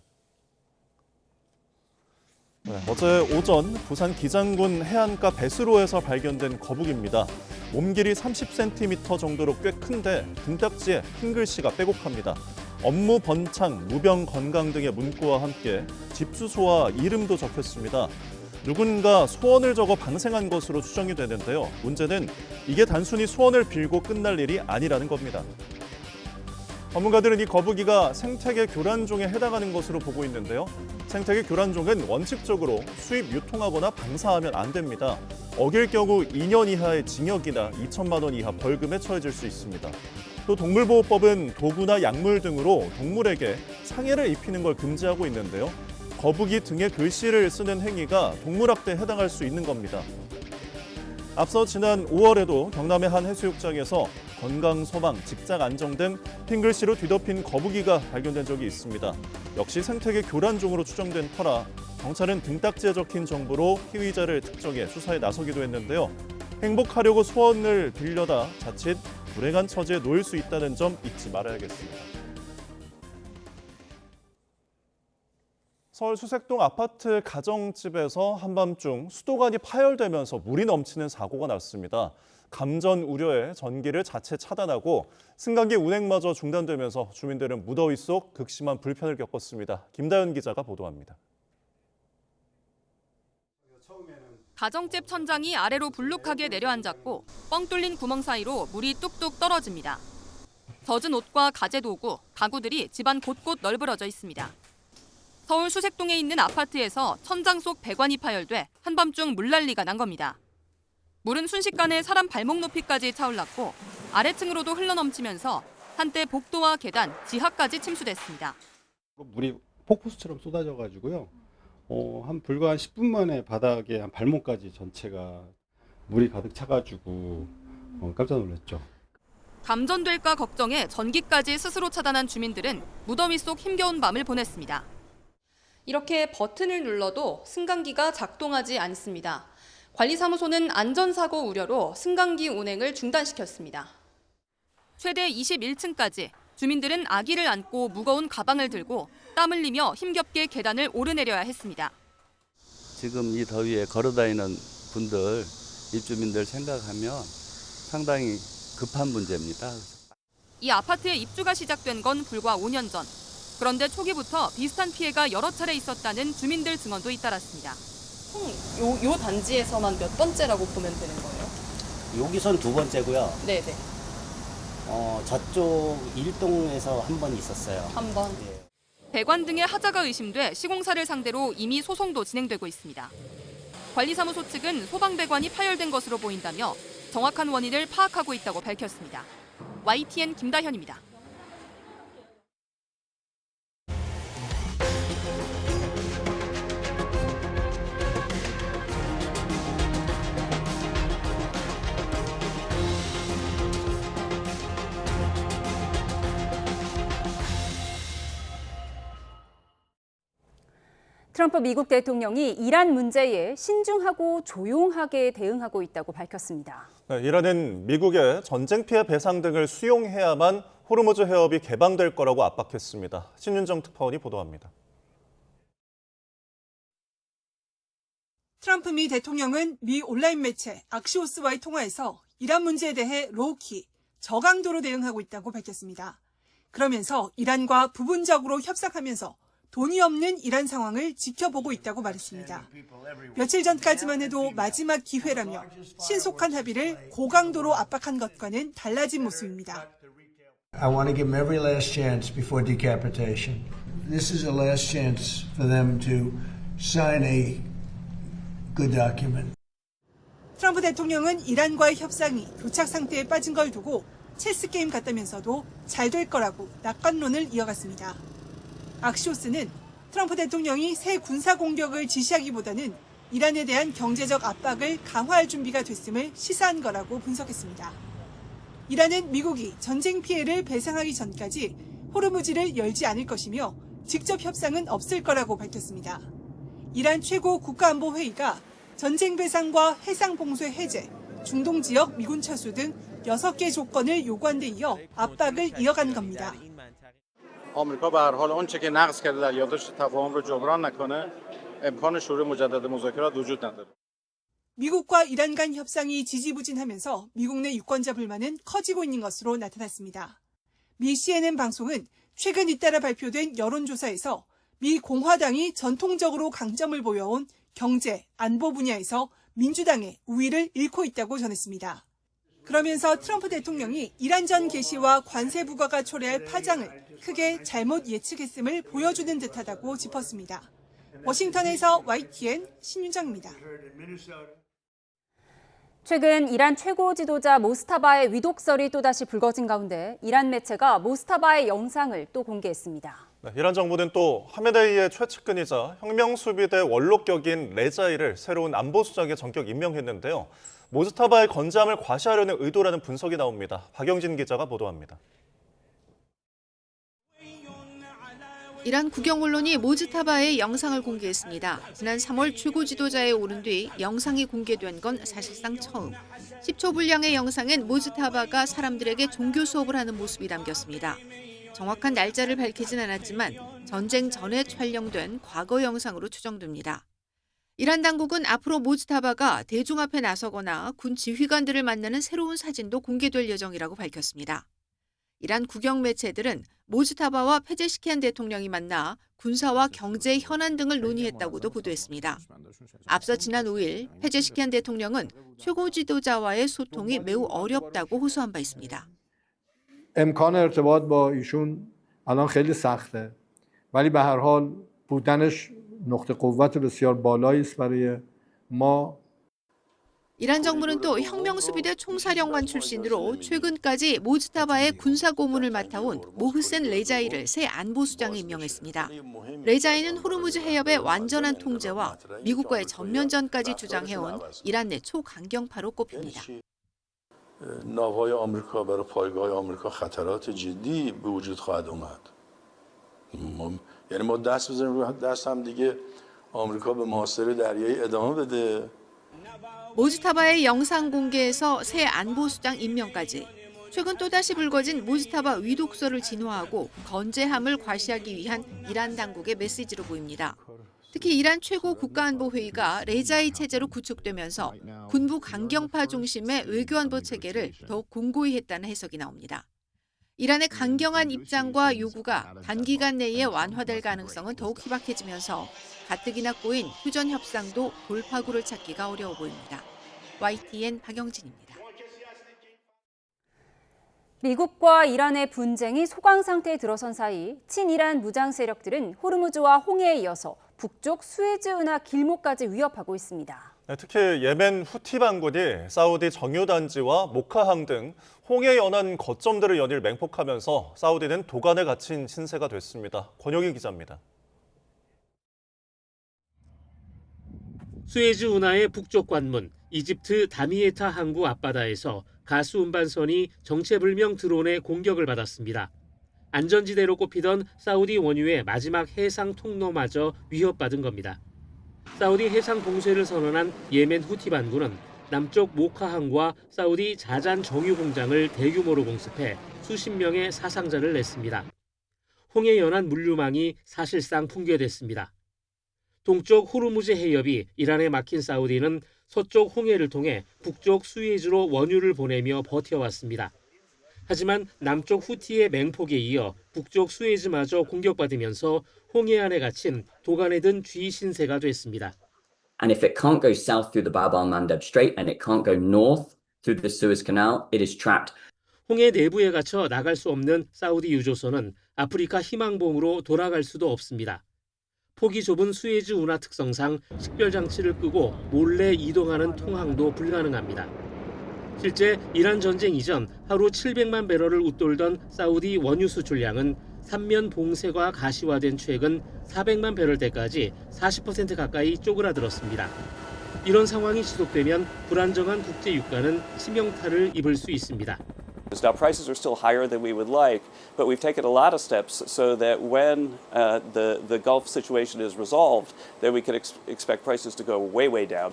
[SPEAKER 2] 네, 어제 오전 부산 기장군 해안가 배수로에서 발견된 거북이입니다. 몸 길이 30cm 정도로 꽤 큰데 등딱지에 흰 글씨가 빼곡합니다. 업무 번창, 무병 건강 등의 문구와 함께 집 주소와 이름도 적혔습니다. 누군가 소원을 적어 방생한 것으로 추정이 되는데요. 문제는 이게 단순히 소원을 빌고 끝날 일이 아니라는 겁니다. 전문가들은 이 거북이가 생태계 교란종에 해당하는 것으로 보고 있는데요. 생태계 교란종은 원칙적으로 수입, 유통하거나 방사하면 안 됩니다. 어길 경우 2년 이하의 징역이나 2천만 원 이하 벌금에 처해질 수 있습니다. 또 동물보호법은 도구나 약물 등으로 동물에게 상해를 입히는 걸 금지하고 있는데요. 거북이 등에 글씨를 쓰는 행위가 동물학대에 해당할 수 있는 겁니다. 앞서 지난 5월에도 경남의 한 해수욕장에서 건강, 소망, 직장 안정 등 흰 글씨로 뒤덮인 거북이가 발견된 적이 있습니다. 역시 생태계 교란종으로 추정된 터라 경찰은 등딱지에 적힌 정보로 피의자를 특정해 수사에 나서기도 했는데요. 행복하려고 소원을 빌려다 자칫 불행한 처지에 놓일 수 있다는 점 잊지 말아야겠습니다. 서울 수색동 아파트 가정집에서 한밤중 수도관이 파열되면서 물이 넘치는 사고가 났습니다. 감전 우려에 전기를 자체 차단하고 승강기 운행마저 중단되면서 주민들은 무더위 속 극심한 불편을 겪었습니다. 김다연 기자가 보도합니다.
[SPEAKER 18] 가정집 천장이 아래로 불룩하게 내려앉았고 뻥 뚫린 구멍 사이로 물이 뚝뚝 떨어집니다. 젖은 옷과 가재 도구, 가구들이 집안 곳곳 널브러져 있습니다. 서울 수색동에 있는 아파트에서 천장 속 배관이 파열돼 한밤중 물난리가 난 겁니다. 물은 순식간에 사람 발목 높이까지 차올랐고 아래층으로도 흘러넘치면서 한때 복도와 계단, 지하까지 침수됐습니다.
[SPEAKER 19] 물이 폭포수처럼 쏟아져가지고요. 불과 10분 만에 바닥에 한 발목까지 전체가 물이 가득 차가지고 깜짝 놀랐죠.
[SPEAKER 18] 감전될까 걱정해 전기까지 스스로 차단한 주민들은 무더위 속 힘겨운 밤을 보냈습니다. 이렇게 버튼을 눌러도 승강기가 작동하지 않습니다. 관리사무소는 안전사고 우려로 승강기 운행을 중단시켰습니다. 최대 21층까지 주민들은 아기를 안고 무거운 가방을 들고 땀을 흘리며 힘겹게 계단을 오르내려야 했습니다.
[SPEAKER 20] 지금 이 더위에 걸어다니는 분들, 입주민들 생각하면 상당히 급한 문제입니다.
[SPEAKER 18] 이 아파트에 입주가 시작된 건 불과 5년 전. 그런데 초기부터 비슷한 피해가 여러 차례 있었다는 주민들 증언도 잇따랐습니다.
[SPEAKER 21] 요 단지에서만 몇 번째라고 보면 되는 거예요?
[SPEAKER 22] 여기선 2번째고요.
[SPEAKER 21] 네네.
[SPEAKER 22] 저쪽 1동에서 한 번 있었어요.
[SPEAKER 21] 한 번?
[SPEAKER 22] 예.
[SPEAKER 18] 배관 등의 하자가 의심돼 시공사를 상대로 이미 소송도 진행되고 있습니다. 관리사무소 측은 소방배관이 파열된 것으로 보인다며 정확한 원인을 파악하고 있다고 밝혔습니다. YTN 김다현입니다.
[SPEAKER 1] 트럼프 미국 대통령이 이란 문제에 신중하고 조용하게 대응하고 있다고 밝혔습니다.
[SPEAKER 2] 네, 이란은 미국의 전쟁 피해 배상 등을 수용해야만 호르무즈 해협이 개방될 거라고 압박했습니다. 신윤정 특파원이 보도합니다.
[SPEAKER 23] 트럼프 미 대통령은 미 온라인 매체 악시오스와의 통화에서 이란 문제에 대해 로우키, 저강도로 대응하고 있다고 밝혔습니다. 그러면서 이란과 부분적으로 협상하면서 돈이 없는 이란 상황을 지켜보고 있다고 말했습니다. 며칠 전까지만 해도 마지막 기회라며 신속한 합의를 고강도로 압박한 것과는 달라진 모습입니다.
[SPEAKER 25] I want to give them every last chance before decapitation. This is a last chance for them to sign a good document.
[SPEAKER 23] 트럼프 대통령은 이란과의 협상이 교착 상태에 빠진 걸 두고 체스 게임 같다면서도 잘 될 거라고 낙관론을 이어갔습니다. 악시오스는 트럼프 대통령이 새 군사 공격을 지시하기보다는 이란에 대한 경제적 압박을 강화할 준비가 됐음을 시사한 거라고 분석했습니다. 이란은 미국이 전쟁 피해를 배상하기 전까지 호르무즈를 열지 않을 것이며 직접 협상은 없을 거라고 밝혔습니다. 이란 최고 국가안보회의가 전쟁 배상과 해상 봉쇄 해제, 중동 지역 미군 철수 등 6개 조건을 요구한 데 이어 압박을 이어간 겁니다.
[SPEAKER 26] آمریکا به هر حال آنچه که نقض کرده در یادداشت تفاهم رو جبران نکنه امکان شروع مجدد مذاکرات وجود نداره.
[SPEAKER 23] 미국과 이란 간 협상이 지지부진하면서 미국 내 유권자 불만은 커지고 있는 것으로 나타났습니다. 미 CNN 방송은 최근 잇따라 발표된 여론조사에서 미 공화당이 전통적으로 강점을 보여온 경제, 안보 분야에서 민주당의 우위를 잃고 있다고 전했습니다. 그러면서 트럼프 대통령이 이란전 개시와 관세 부과가 초래할 파장을 크게 잘못 예측했음을 보여주는 듯하다고 짚었습니다. 워싱턴에서 YTN 신윤정입니다.
[SPEAKER 1] 최근 이란 최고 지도자 모스타바의 위독설이 또다시 불거진 가운데 이란 매체가 모스타바의 영상을 또 공개했습니다.
[SPEAKER 2] 네, 이란 정부는 또 하메네이의 최측근이자 혁명수비대 원로격인 레자이를 새로운 안보수장에 전격 임명했는데요. 모스타바의 건재함을 과시하려는 의도라는 분석이 나옵니다. 박영진 기자가 보도합니다.
[SPEAKER 27] 이란 국영 언론이 모즈타바의 영상을 공개했습니다. 지난 3월 최고 지도자에 오른 뒤 영상이 공개된 건 사실상 처음. 10초 분량의 영상엔 모즈타바가 사람들에게 종교 수업을 하는 모습이 담겼습니다. 정확한 날짜를 밝히진 않았지만 전쟁 전에 촬영된 과거 영상으로 추정됩니다. 이란 당국은 앞으로 모즈타바가 대중 앞에 나서거나 군 지휘관들을 만나는 새로운 사진도 공개될 예정이라고 밝혔습니다. 이란 국영 매체들은 모즈타바와 페제시키안 대통령이 만나 군사와 경제 현안 등을 논의했다고도 보도했습니다. 앞서 지난 5일 페제시키안 대통령은 최고 지도자와의 소통이 매우 어렵다고 호소한 바 있습니다.
[SPEAKER 25] امکان ارتباط با ایشون الان خیلی سخته. ولی به هر حال بودنش نقطه قوت بسیار بالایی است برای ما.
[SPEAKER 27] 이란 정부는 또 혁명수비대 총사령관 출신으로 최근까지 모즈타바의 군사 고문을 맡아온 모흐센 레자이를 새 안보수장에 임명했습니다. 레자이는 호르무즈 해협의 완전한 통제와 미국과의 전면전까지 주장해온 이란 내 초강경파로 꼽힙니다.
[SPEAKER 28] ناوهای آمریکا برای پایگاه آمریکا خطرات جدی به وجود خواهد اومد. یعنی ما دست بزنیم روی دست هم دیگه آمریکا به محاصره دریایی ادامه بده.
[SPEAKER 27] 모즈타바의 영상 공개에서 새 안보수장 임명까지 최근 또다시 불거진 무지타바 위독설을 진화하고 건재함을 과시하기 위한 이란 당국의 메시지로 보입니다. 특히 이란 최고 국가안보회의가 레자이 체제로 구축되면서 군부 강경파 중심의 외교안보 체계를 더욱 공고히 했다는 해석이 나옵니다. 이란의 강경한 입장과 요구가 단기간 내에 완화될 가능성은 더욱 희박해지면서 가뜩이나 꼬인 휴전 협상도 돌파구를 찾기가 어려워 보입니다. YTN 박영진입니다.
[SPEAKER 1] 미국과 이란의 분쟁이 소강 상태에 들어선 사이 친이란 무장 세력들은 호르무즈와 홍해에 이어서 북쪽 수에즈 운하 길목까지 위협하고 있습니다.
[SPEAKER 2] 특히 예멘 후티 반군이 사우디 정유단지와 모카항 등 홍해 연안 거점들을 연일 맹폭하면서 사우디는 도간에 갇힌 신세가 됐습니다. 권영희 기자입니다.
[SPEAKER 3] 수에즈 운하의 북쪽 관문, 이집트 다미에타 항구 앞바다에서 가스 운반선이 정체불명 드론의 공격을 받았습니다. 안전지대로 꼽히던 사우디 원유의 마지막 해상 통로마저 위협받은 겁니다. 사우디 해상 봉쇄를 선언한 예멘 후티 반군은 남쪽 모카항과 사우디 자잔 정유 공장을 대규모로 공습해 수십 명의 사상자를 냈습니다. 홍해 연안 물류망이 사실상 붕괴됐습니다. 동쪽 호르무즈 해협이 이란에 막힌 사우디는 서쪽 홍해를 통해 북쪽 수에즈로 원유를 보내며 버텨왔습니다. 하지만 남쪽 후티의 맹폭에 이어 북쪽 수에즈마저 공격받으면서 홍해 안에 갇힌 도간에 든 쥐 신세가 됐습니다.
[SPEAKER 4] And if it can't go south through the Bab al-Mandeb Strait and it can't go north through the Suez Canal, it is trapped.
[SPEAKER 3] 홍해 내부에 갇혀 나갈 수 없는 사우디 유조선은 아프리카 희망봉으로 돌아갈 수도 없습니다. 폭이 좁은 수에즈 운하 특성상 식별장치를 끄고 몰래 이동하는 통항도 불가능합니다. 실제 이란 전쟁 이전 하루 700만 배럴을 웃돌던 사우디 원유 수출량은 3면 봉쇄가 가시화된 최근 400만 배럴대까지 40% 가까이 쪼그라들었습니다. 이런 상황이 지속되면 불안정한 국제 유가는 치명타를 입을 수 있습니다.
[SPEAKER 5] Now prices are still higher than we would like, but we've taken a lot of steps so that when the Gulf situation is resolved, that we can expect prices to go way down.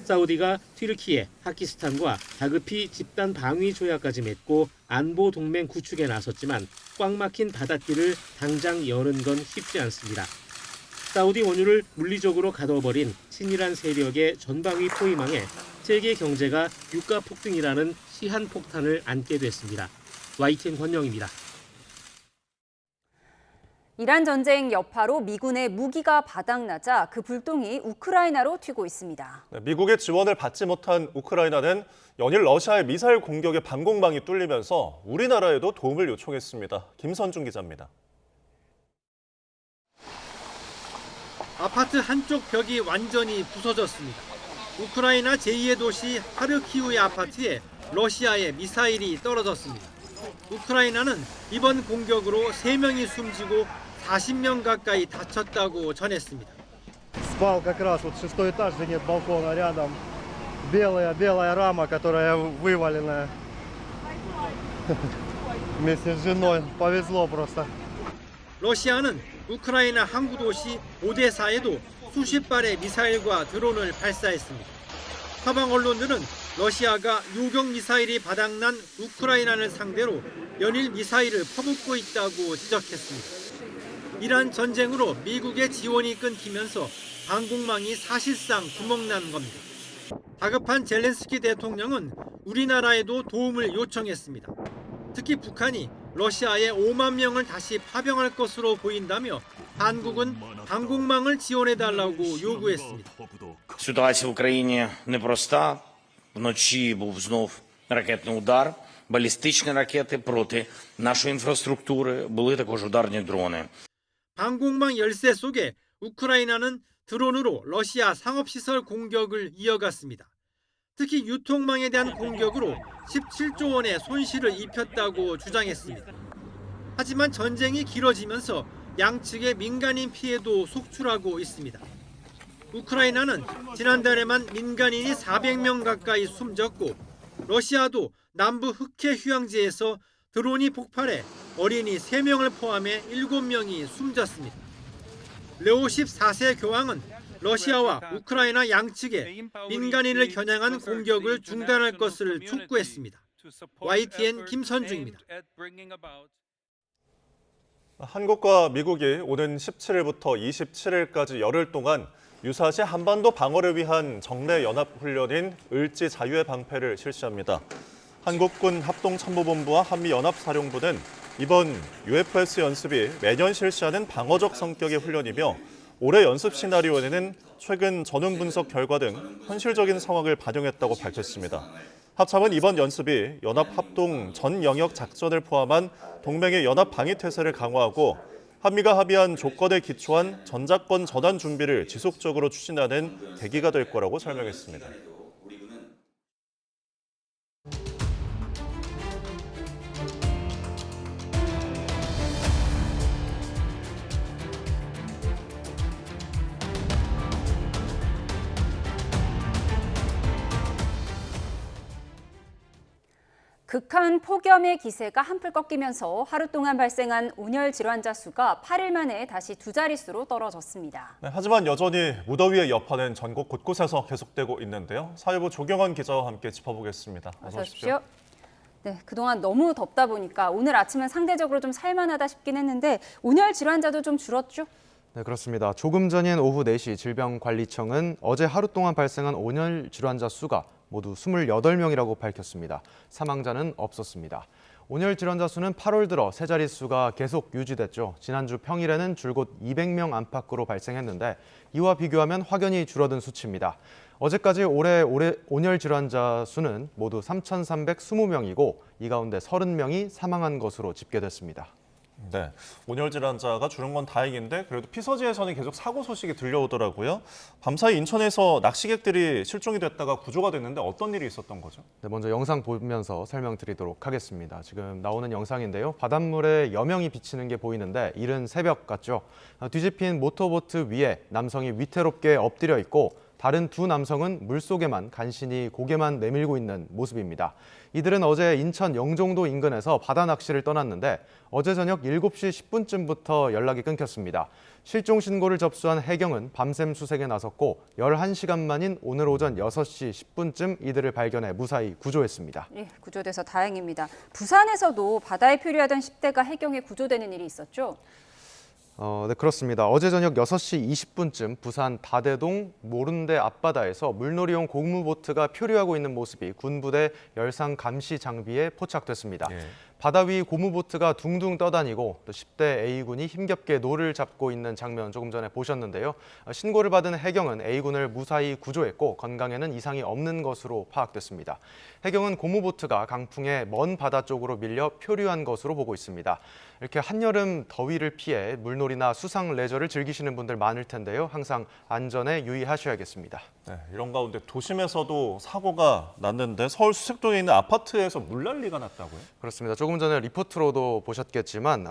[SPEAKER 3] 사우디가 튀르키예, 파키스탄과 다급히 집단 방위 조약까지 맺고 안보 동맹 구축에 나섰지만 꽉 막힌 바닷길을 당장 여는 건 쉽지 않습니다. 사우디 원유를 물리적으로 가둬버린 친이란 세력의 전방위 포위망에 세계 경제가 유가 폭등이라는 시한폭탄을 안게 됐습니다. YTN 권영입니다.
[SPEAKER 1] 이란 전쟁 여파로 미군의 무기가 바닥나자 그 불똥이 우크라이나로 튀고 있습니다.
[SPEAKER 2] 미국의 지원을 받지 못한 우크라이나는 연일 러시아의 미사일 공격에 방공망이 뚫리면서 우리나라에도 도움을 요청했습니다. 김선중 기자입니다.
[SPEAKER 6] 아파트 한쪽 벽이 완전히 부서졌습니다. 우크라이나 제2의 도시 하르키우의 아파트에 러시아의 미사일이 떨어졌습니다. 우크라이나는 이번 공격으로 3명이 숨지고 40명 가까이 다쳤다고 전했습니다.
[SPEAKER 7] Спал как раз вот 6-й этаж, где нет балкона, рядом белая рама, которая вывалена вместе с женой. Повезло просто.
[SPEAKER 6] 러시아는 우크라이나 항구 도시 오데사에도 수십 발의 미사일과 드론을 발사했습니다. 서방 언론들은 러시아가 요격 미사일이 바닥난 우크라이나를 상대로 연일 미사일을 퍼붓고 있다고 지적했습니다. 이란 전쟁으로 미국의 지원이 끊기면서 방공망이 사실상 구멍난 겁니다. 다급한 젤렌스키 대통령은 우리나라에도 도움을 요청했습니다. 특히 북한이 러시아에 5만 명을 다시 파병할 것으로 보인다며 한국은 방공망을 지원해달라고 요구했습니다.
[SPEAKER 14] Ситуація в Україні непроста. Вночі був знов ракетний удар, балістичні ракети проти нашої інфраструктури, були також ударні дрони.
[SPEAKER 6] 방공망 열세 속에 우크라이나는 드론으로 러시아 상업시설 공격을 이어갔습니다. 특히 유통망에 대한 공격으로 17조 원의 손실을 입혔다고 주장했습니다. 하지만 전쟁이 길어지면서 양측의 민간인 피해도 속출하고 있습니다. 우크라이나는 지난달에만 민간인이 400명 가까이 숨졌고 러시아도 남부 흑해 휴양지에서 드론이 폭발해 어린이 3명을 포함해 7명이 숨졌습니다. 레오 14세 교황은 러시아와 우크라이나 양측에 민간인을 겨냥한 공격을 중단할 것을 촉구했습니다. YTN 김선주입니다.
[SPEAKER 2] 한국과 미국이 오는 17일부터 27일까지 열흘 동안 유사시 한반도 방어를 위한 정례 연합훈련인 을지 자유의 방패를 실시합니다. 한국군 합동참모본부와 한미연합사령부는 이번 UFS 연습이 매년 실시하는 방어적 성격의 훈련이며 올해 연습 시나리오에는 최근 전응 분석 결과 등 현실적인 상황을 반영했다고 밝혔습니다. 합참은 이번 연습이 연합합동 전 영역 작전을 포함한 동맹의 연합 방위 태세를 강화하고 한미가 합의한 조건에 기초한 전작권 전환 준비를 지속적으로 추진하는 계기가 될 거라고 설명했습니다.
[SPEAKER 1] 극한 폭염의 기세가 한풀 꺾이면서 하루 동안 발생한 온열 질환자 수가 8일 만에 다시 두 자릿수로 떨어졌습니다.
[SPEAKER 2] 네, 하지만 여전히 무더위의 여파는 전국 곳곳에서 계속되고 있는데요. 사회부 조경원 기자와 함께 짚어보겠습니다. 어서 오십시오.
[SPEAKER 1] 네, 그동안 너무 덥다 보니까 오늘 아침은 상대적으로 좀 살만하다 싶긴 했는데 온열 질환자도 좀 줄었죠?
[SPEAKER 8] 네, 그렇습니다. 조금 전인 오후 4시 질병관리청은 어제 하루 동안 발생한 온열 질환자 수가 모두 28명이라고 밝혔습니다. 사망자는 없었습니다. 온열 질환자 수는 8월 들어 세 자릿수가 계속 유지됐죠. 지난주 평일에는 줄곧 200명 안팎으로 발생했는데 이와 비교하면 확연히 줄어든 수치입니다. 어제까지 올해 온열 질환자 수는 모두 3,320명이고 이 가운데 30명이 사망한 것으로 집계됐습니다.
[SPEAKER 2] 네, 온열 질환자가 줄은 건 다행인데 그래도 피서지에서는 계속 사고 소식이 들려오더라고요. 밤사이 인천에서 낚시객들이 실종이 됐다가 구조가 됐는데 어떤 일이 있었던 거죠?
[SPEAKER 8] 네, 먼저 영상 보면서 설명드리도록 하겠습니다. 지금 나오는 영상인데요. 바닷물에 여명이 비치는 게 보이는데 이른 새벽 같죠? 뒤집힌 모터보트 위에 남성이 위태롭게 엎드려 있고 다른 두 남성은 물속에만 간신히 고개만 내밀고 있는 모습입니다. 이들은 어제 인천 영종도 인근에서 바다 낚시를 떠났는데 어제 저녁 7시 10분쯤부터 연락이 끊겼습니다. 실종 신고를 접수한 해경은 밤샘 수색에 나섰고 11시간 만인 오늘 오전 6시 10분쯤 이들을 발견해 무사히 구조했습니다.
[SPEAKER 1] 예, 구조돼서 다행입니다. 부산에서도 바다에 표류하던 10대가 해경에 구조되는 일이 있었죠?
[SPEAKER 8] 네, 그렇습니다. 어제 저녁 6시 20분쯤 부산 다대동 모른대 앞바다에서 물놀이용 고무보트가 표류하고 있는 모습이 군부대 열상 감시 장비에 포착됐습니다. 예. 바다 위 고무보트가 둥둥 떠다니고 또 10대 A군이 힘겹게 노를 잡고 있는 장면 조금 전에 보셨는데요. 신고를 받은 해경은 A군을 무사히 구조했고 건강에는 이상이 없는 것으로 파악됐습니다. 해경은 고무보트가 강풍에 먼 바다 쪽으로 밀려 표류한 것으로 보고 있습니다. 이렇게 한여름 더위를 피해 물놀이나 수상 레저를 즐기시는 분들 많을 텐데요. 항상 안전에 유의하셔야겠습니다.
[SPEAKER 2] 네, 이런 가운데 도심에서도 사고가 났는데 서울 수색동에 있는 아파트에서 물난리가 났다고요?
[SPEAKER 8] 그렇습니다. 조금 전에 리포트로도 보셨겠지만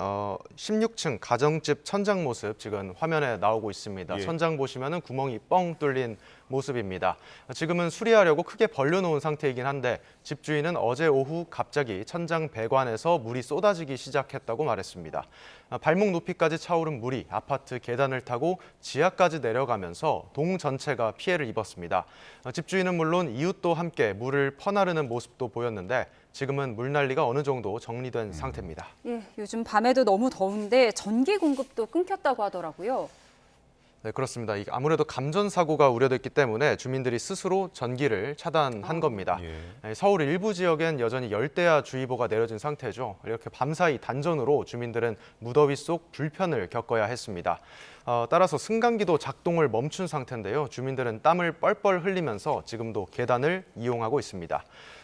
[SPEAKER 8] 16층 가정집 천장 모습 지금 화면에 나오고 있습니다. 예. 천장 보시면은 구멍이 뻥 뚫린 모습입니다. 지금은 수리하려고 크게 벌려놓은 상태이긴 한데 집주인은 어제 오후 갑자기 천장 배관에서 물이 쏟아지기 시작했다고 말했습니다. 발목 높이까지 차오른 물이 아파트 계단을 타고 지하까지 내려가면서 동 전체가 피해를 입었습니다. 집주인은 물론 이웃도 함께 물을 퍼나르는 모습도 보였는데 지금은 물난리가 어느 정도 정리된 상태입니다.
[SPEAKER 1] 예, 요즘 밤에도 너무 더운데 전기 공급도 끊겼다고 하더라고요.
[SPEAKER 8] 네, 그렇습니다. 아무래도 감전 사고가 우려됐기 때문에 주민들이 스스로 전기를 차단한 겁니다. 예. 서울 일부 지역엔 여전히 열대야 주의보가 내려진 상태죠. 이렇게 밤사이 단전으로 주민들은 무더위 속 불편을 겪어야 했습니다. 따라서 승강기도 작동을 멈춘 상태인데요. 주민들은 땀을 뻘뻘 흘리면서 지금도 계단을 이용하고 있습니다.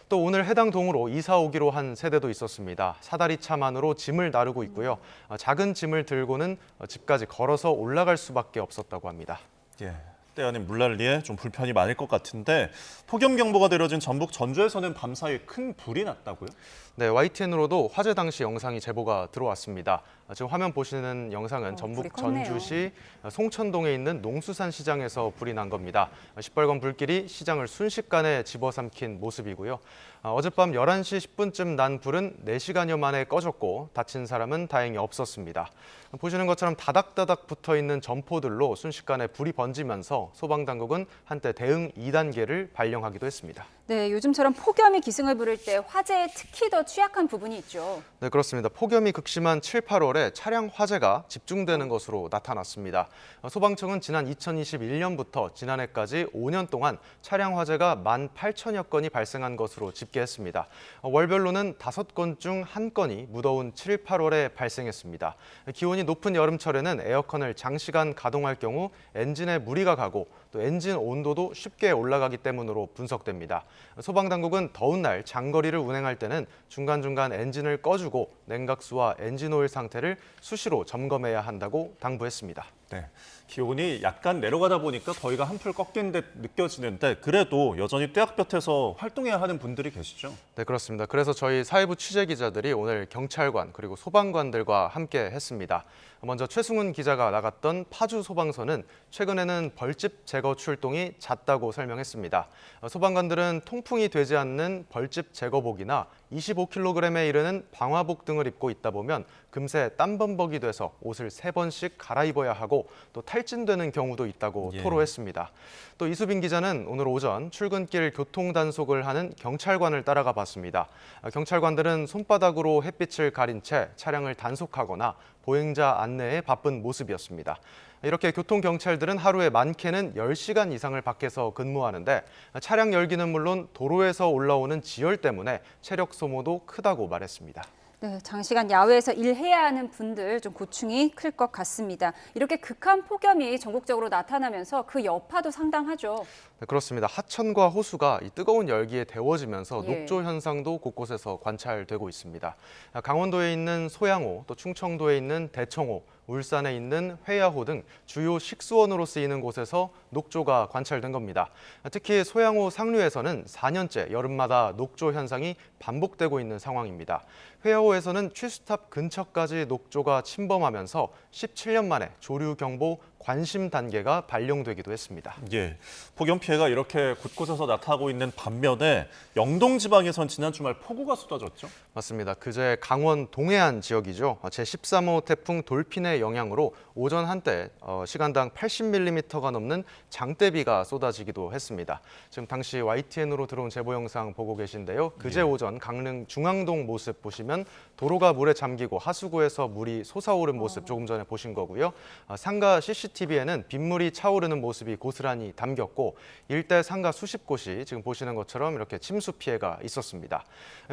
[SPEAKER 8] 또 오늘 해당 동으로 이사 오기로 한 세대도 있었습니다. 사다리 차만으로 짐을 나르고 있고요. 작은 짐을 들고는 집까지 걸어서 올라갈 수밖에 없었다고 합니다.
[SPEAKER 2] 예, 때 아닌 물난리에 좀 불편이 많을 것 같은데 폭염 경보가 내려진 전북 전주에서는 밤사이 큰 불이 났다고요?
[SPEAKER 8] 네, YTN으로도 화재 당시 영상이 제보가 들어왔습니다. 지금 화면 보시는 영상은 전북 전주시 송천동에 있는 농수산 시장에서 불이 난 겁니다. 시뻘건 불길이 시장을 순식간에 집어삼킨 모습이고요. 어젯밤 11시 10분쯤 난 불은 4시간여 만에 꺼졌고 다친 사람은 다행히 없었습니다. 보시는 것처럼 다닥다닥 붙어있는 점포들로 순식간에 불이 번지면서 소방당국은 한때 대응 2단계를 발령하기도 했습니다.
[SPEAKER 1] 네, 요즘처럼 폭염이 기승을 부릴 때 화재에 특히 더 취약한 부분이 있죠.
[SPEAKER 8] 네, 그렇습니다. 폭염이 극심한 7, 8월에 차량 화재가 집중되는 것으로 나타났습니다. 소방청은 지난 2021년부터 지난해까지 5년 동안 차량 화재가 18,000여 건이 발생한 것으로 집계했습니다. 월별로는 5건 중 1건이 무더운 7, 8월에 발생했습니다. 기온이 높은 여름철에는 에어컨을 장시간 가동할 경우 엔진에 무리가 가고 또 엔진 온도도 쉽게 올라가기 때문으로 분석됩니다. 소방당국은 더운 날 장거리를 운행할 때는 중간중간 엔진을 꺼주고 냉각수와 엔진오일 상태를 수시로 점검해야 한다고 당부했습니다.
[SPEAKER 2] 네, 기온이 약간 내려가다 보니까 더위가 한풀 꺾인 듯 느껴지는데 그래도 여전히 떼약볕에서 활동해야 하는 분들이 계시죠?
[SPEAKER 8] 네, 그렇습니다. 그래서 저희 사회부 취재기자들이 오늘 경찰관 그리고 소방관들과 함께 했습니다. 먼저 최승훈 기자가 나갔던 파주 소방서는 최근에는 벌집 제거 출동이 잦다고 설명했습니다. 소방관들은 통풍이 되지 않는 벌집 제거복이나 25kg에 이르는 방화복 등을 입고 있다 보면 금세 땀범벅이 돼서 옷을 3번씩 갈아입어야 하고 또 탈진되는 경우도 있다고 토로했습니다. 또 이수빈 기자는 오늘 오전 출근길 교통단속을 하는 경찰관을 따라가 봤습니다. 경찰관들은 손바닥으로 햇빛을 가린 채 차량을 단속하거나 보행자 안내에 바쁜 모습이었습니다. 이렇게 교통경찰들은 하루에 많게는 10시간 이상을 밖에서 근무하는데 차량 열기는 물론 도로에서 올라오는 지열 때문에 체력 소모도 크다고 말했습니다.
[SPEAKER 1] 네, 장시간 야외에서 일해야 하는 분들 좀 고충이 클 것 같습니다. 이렇게 극한 폭염이 전국적으로 나타나면서 그 여파도 상당하죠.
[SPEAKER 8] 네, 그렇습니다. 하천과 호수가 이 뜨거운 열기에 데워지면서 녹조 현상도 곳곳에서 관찰되고 있습니다. 강원도에 있는 소양호, 또 충청도에 있는 대청호, 울산에 있는 회야호 등 주요 식수원으로 쓰이는 곳에서 녹조가 관찰된 겁니다. 특히 소양호 상류에서는 4년째 여름마다 녹조 현상이 반복되고 있는 상황입니다. 회야호에서는 취수탑 근처까지 녹조가 침범하면서 17년 만에 조류경보 관심 단계가 발령되기도 했습니다.
[SPEAKER 2] 예, 폭염 피해가 이렇게 곳곳에서 나타나고 있는 반면에 영동 지방에선 지난 주말 폭우가 쏟아졌죠?
[SPEAKER 8] 맞습니다. 그제 강원 동해안 지역이죠. 제13호 태풍 돌핀의 영향으로 오전 한때 시간당 80mm가 넘는 장대비가 쏟아지기도 했습니다. 지금 당시 YTN으로 들어온 제보 영상 보고 계신데요. 그제 오전 강릉 중앙동 모습 보시면 도로가 물에 잠기고 하수구에서 물이 솟아오른 모습 조금 전에 보신 거고요. 상가 CCTV에는 빗물이 차오르는 모습이 고스란히 담겼고 일대 상가 수십 곳이 지금 보시는 것처럼 이렇게 침수 피해가 있었습니다.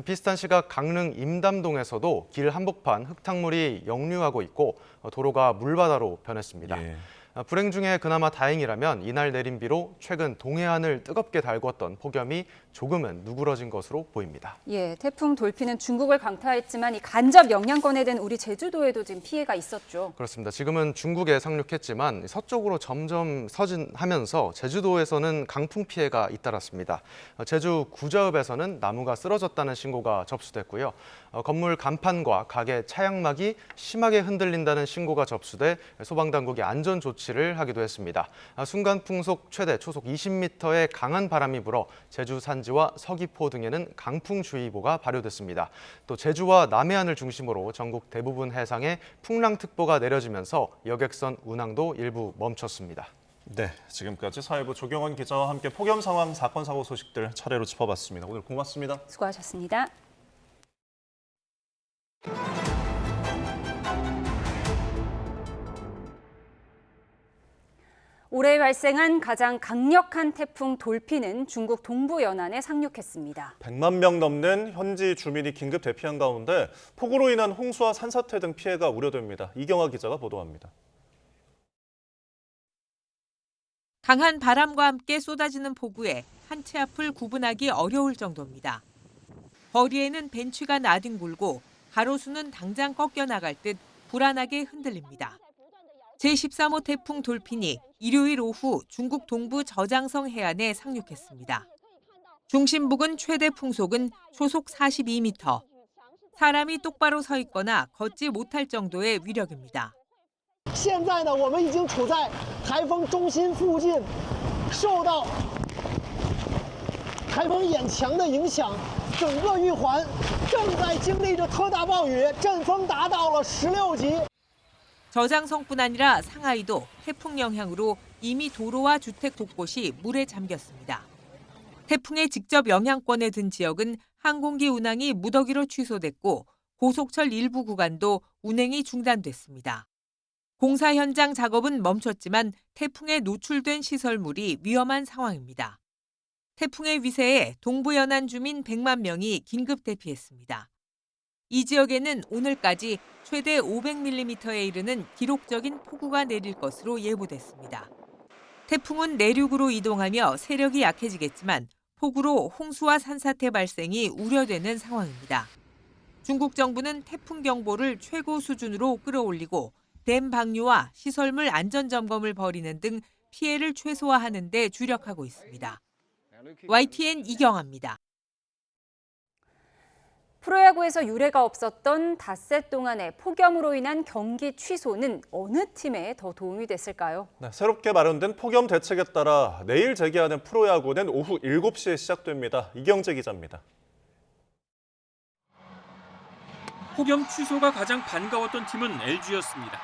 [SPEAKER 8] 비슷한 시각 강릉 임담동에서도 길 한복판 흙탕물이 역류하고 있고 도로가 물바다로 변했습니다. 불행 중에 그나마 다행이라면 이날 내린 비로 최근 동해안을 뜨겁게 달궜던 폭염이 조금은 누그러진 것으로 보입니다.
[SPEAKER 1] 예, 태풍 돌핀은 중국을 강타했지만 이 간접 영향권에 든 우리 제주도에도 지금 피해가 있었죠.
[SPEAKER 8] 그렇습니다. 지금은 중국에 상륙했지만 서쪽으로 점점 서진하면서 제주도에서는 강풍 피해가 잇따랐습니다. 제주 구자읍에서는 나무가 쓰러졌다는 신고가 접수됐고요. 건물 간판과 가게 차양막이 심하게 흔들린다는 신고가 접수돼 소방당국이 안전 조치를 하기도 했습니다. 순간 풍속 최대 초속 20m의 강한 바람이 불어 제주 산지와 서귀포 등에는 강풍주의보가 발효됐습니다. 또 제주와 남해안을 중심으로 전국 대부분 해상에 풍랑특보가 내려지면서 여객선 운항도 일부 멈췄습니다.
[SPEAKER 2] 네, 지금까지 사회부 조경원 기자와 함께 폭염 상황, 사건, 사고 소식들 차례로 짚어봤습니다. 오늘 고맙습니다.
[SPEAKER 1] 수고하셨습니다. 올해 발생한 가장 강력한 태풍 돌핀은 중국 동부 연안에 상륙했습니다.
[SPEAKER 2] 100만 명 넘는 현지 주민이 긴급 대피한 가운데 폭우로 인한 홍수와 산사태 등 피해가 우려됩니다. 이경아 기자가 보도합니다.
[SPEAKER 9] 강한 바람과 함께 쏟아지는 폭우에 한 채 앞을 구분하기 어려울 정도입니다. 거리에는 벤치가 나뒹굴고 가로수는 당장 꺾여 나갈 듯 불안하게 흔들립니다. 제13호 태풍 돌핀이 일요일 오후 중국 동부 저장성 해안에 상륙했습니다. 중심부근 최대 풍속은 초속 42m. 사람이 똑바로 서 있거나 걷지 못할 정도의 위력입니다.
[SPEAKER 10] 现在呢，我们已经处在台风中心附近，受到台风眼强的影响，整个玉环正在经历着特大暴雨，阵风达到了16级。
[SPEAKER 9] 저장성뿐 아니라 상하이도 태풍 영향으로 이미 도로와 주택 곳곳이 물에 잠겼습니다. 태풍의 직접 영향권에 든 지역은 항공기 운항이 무더기로 취소됐고 고속철 일부 구간도 운행이 중단됐습니다. 공사 현장 작업은 멈췄지만 태풍에 노출된 시설물이 위험한 상황입니다. 태풍의 위세에 동부 연안 주민 100만 명이 긴급 대피했습니다. 이 지역에는 오늘까지 최대 500mm에 이르는 기록적인 폭우가 내릴 것으로 예보됐습니다. 태풍은 내륙으로 이동하며 세력이 약해지겠지만 폭우로 홍수와 산사태 발생이 우려되는 상황입니다. 중국 정부는 태풍 경보를 최고 수준으로 끌어올리고 댐 방류와 시설물 안전 점검을 벌이는 등 피해를 최소화하는 데 주력하고 있습니다. YTN 이경아입니다.
[SPEAKER 1] 프로야구에서 유례가 없었던 닷새 동안의 폭염으로 인한 경기 취소는 어느 팀에 더 도움이 됐을까요?
[SPEAKER 2] 네, 새롭게 마련된 폭염 대책에 따라 내일 재개하는 프로야구는 오후 7시에 시작됩니다. 이경재 기자입니다.
[SPEAKER 11] 폭염 취소가 가장 반가웠던 팀은 LG였습니다.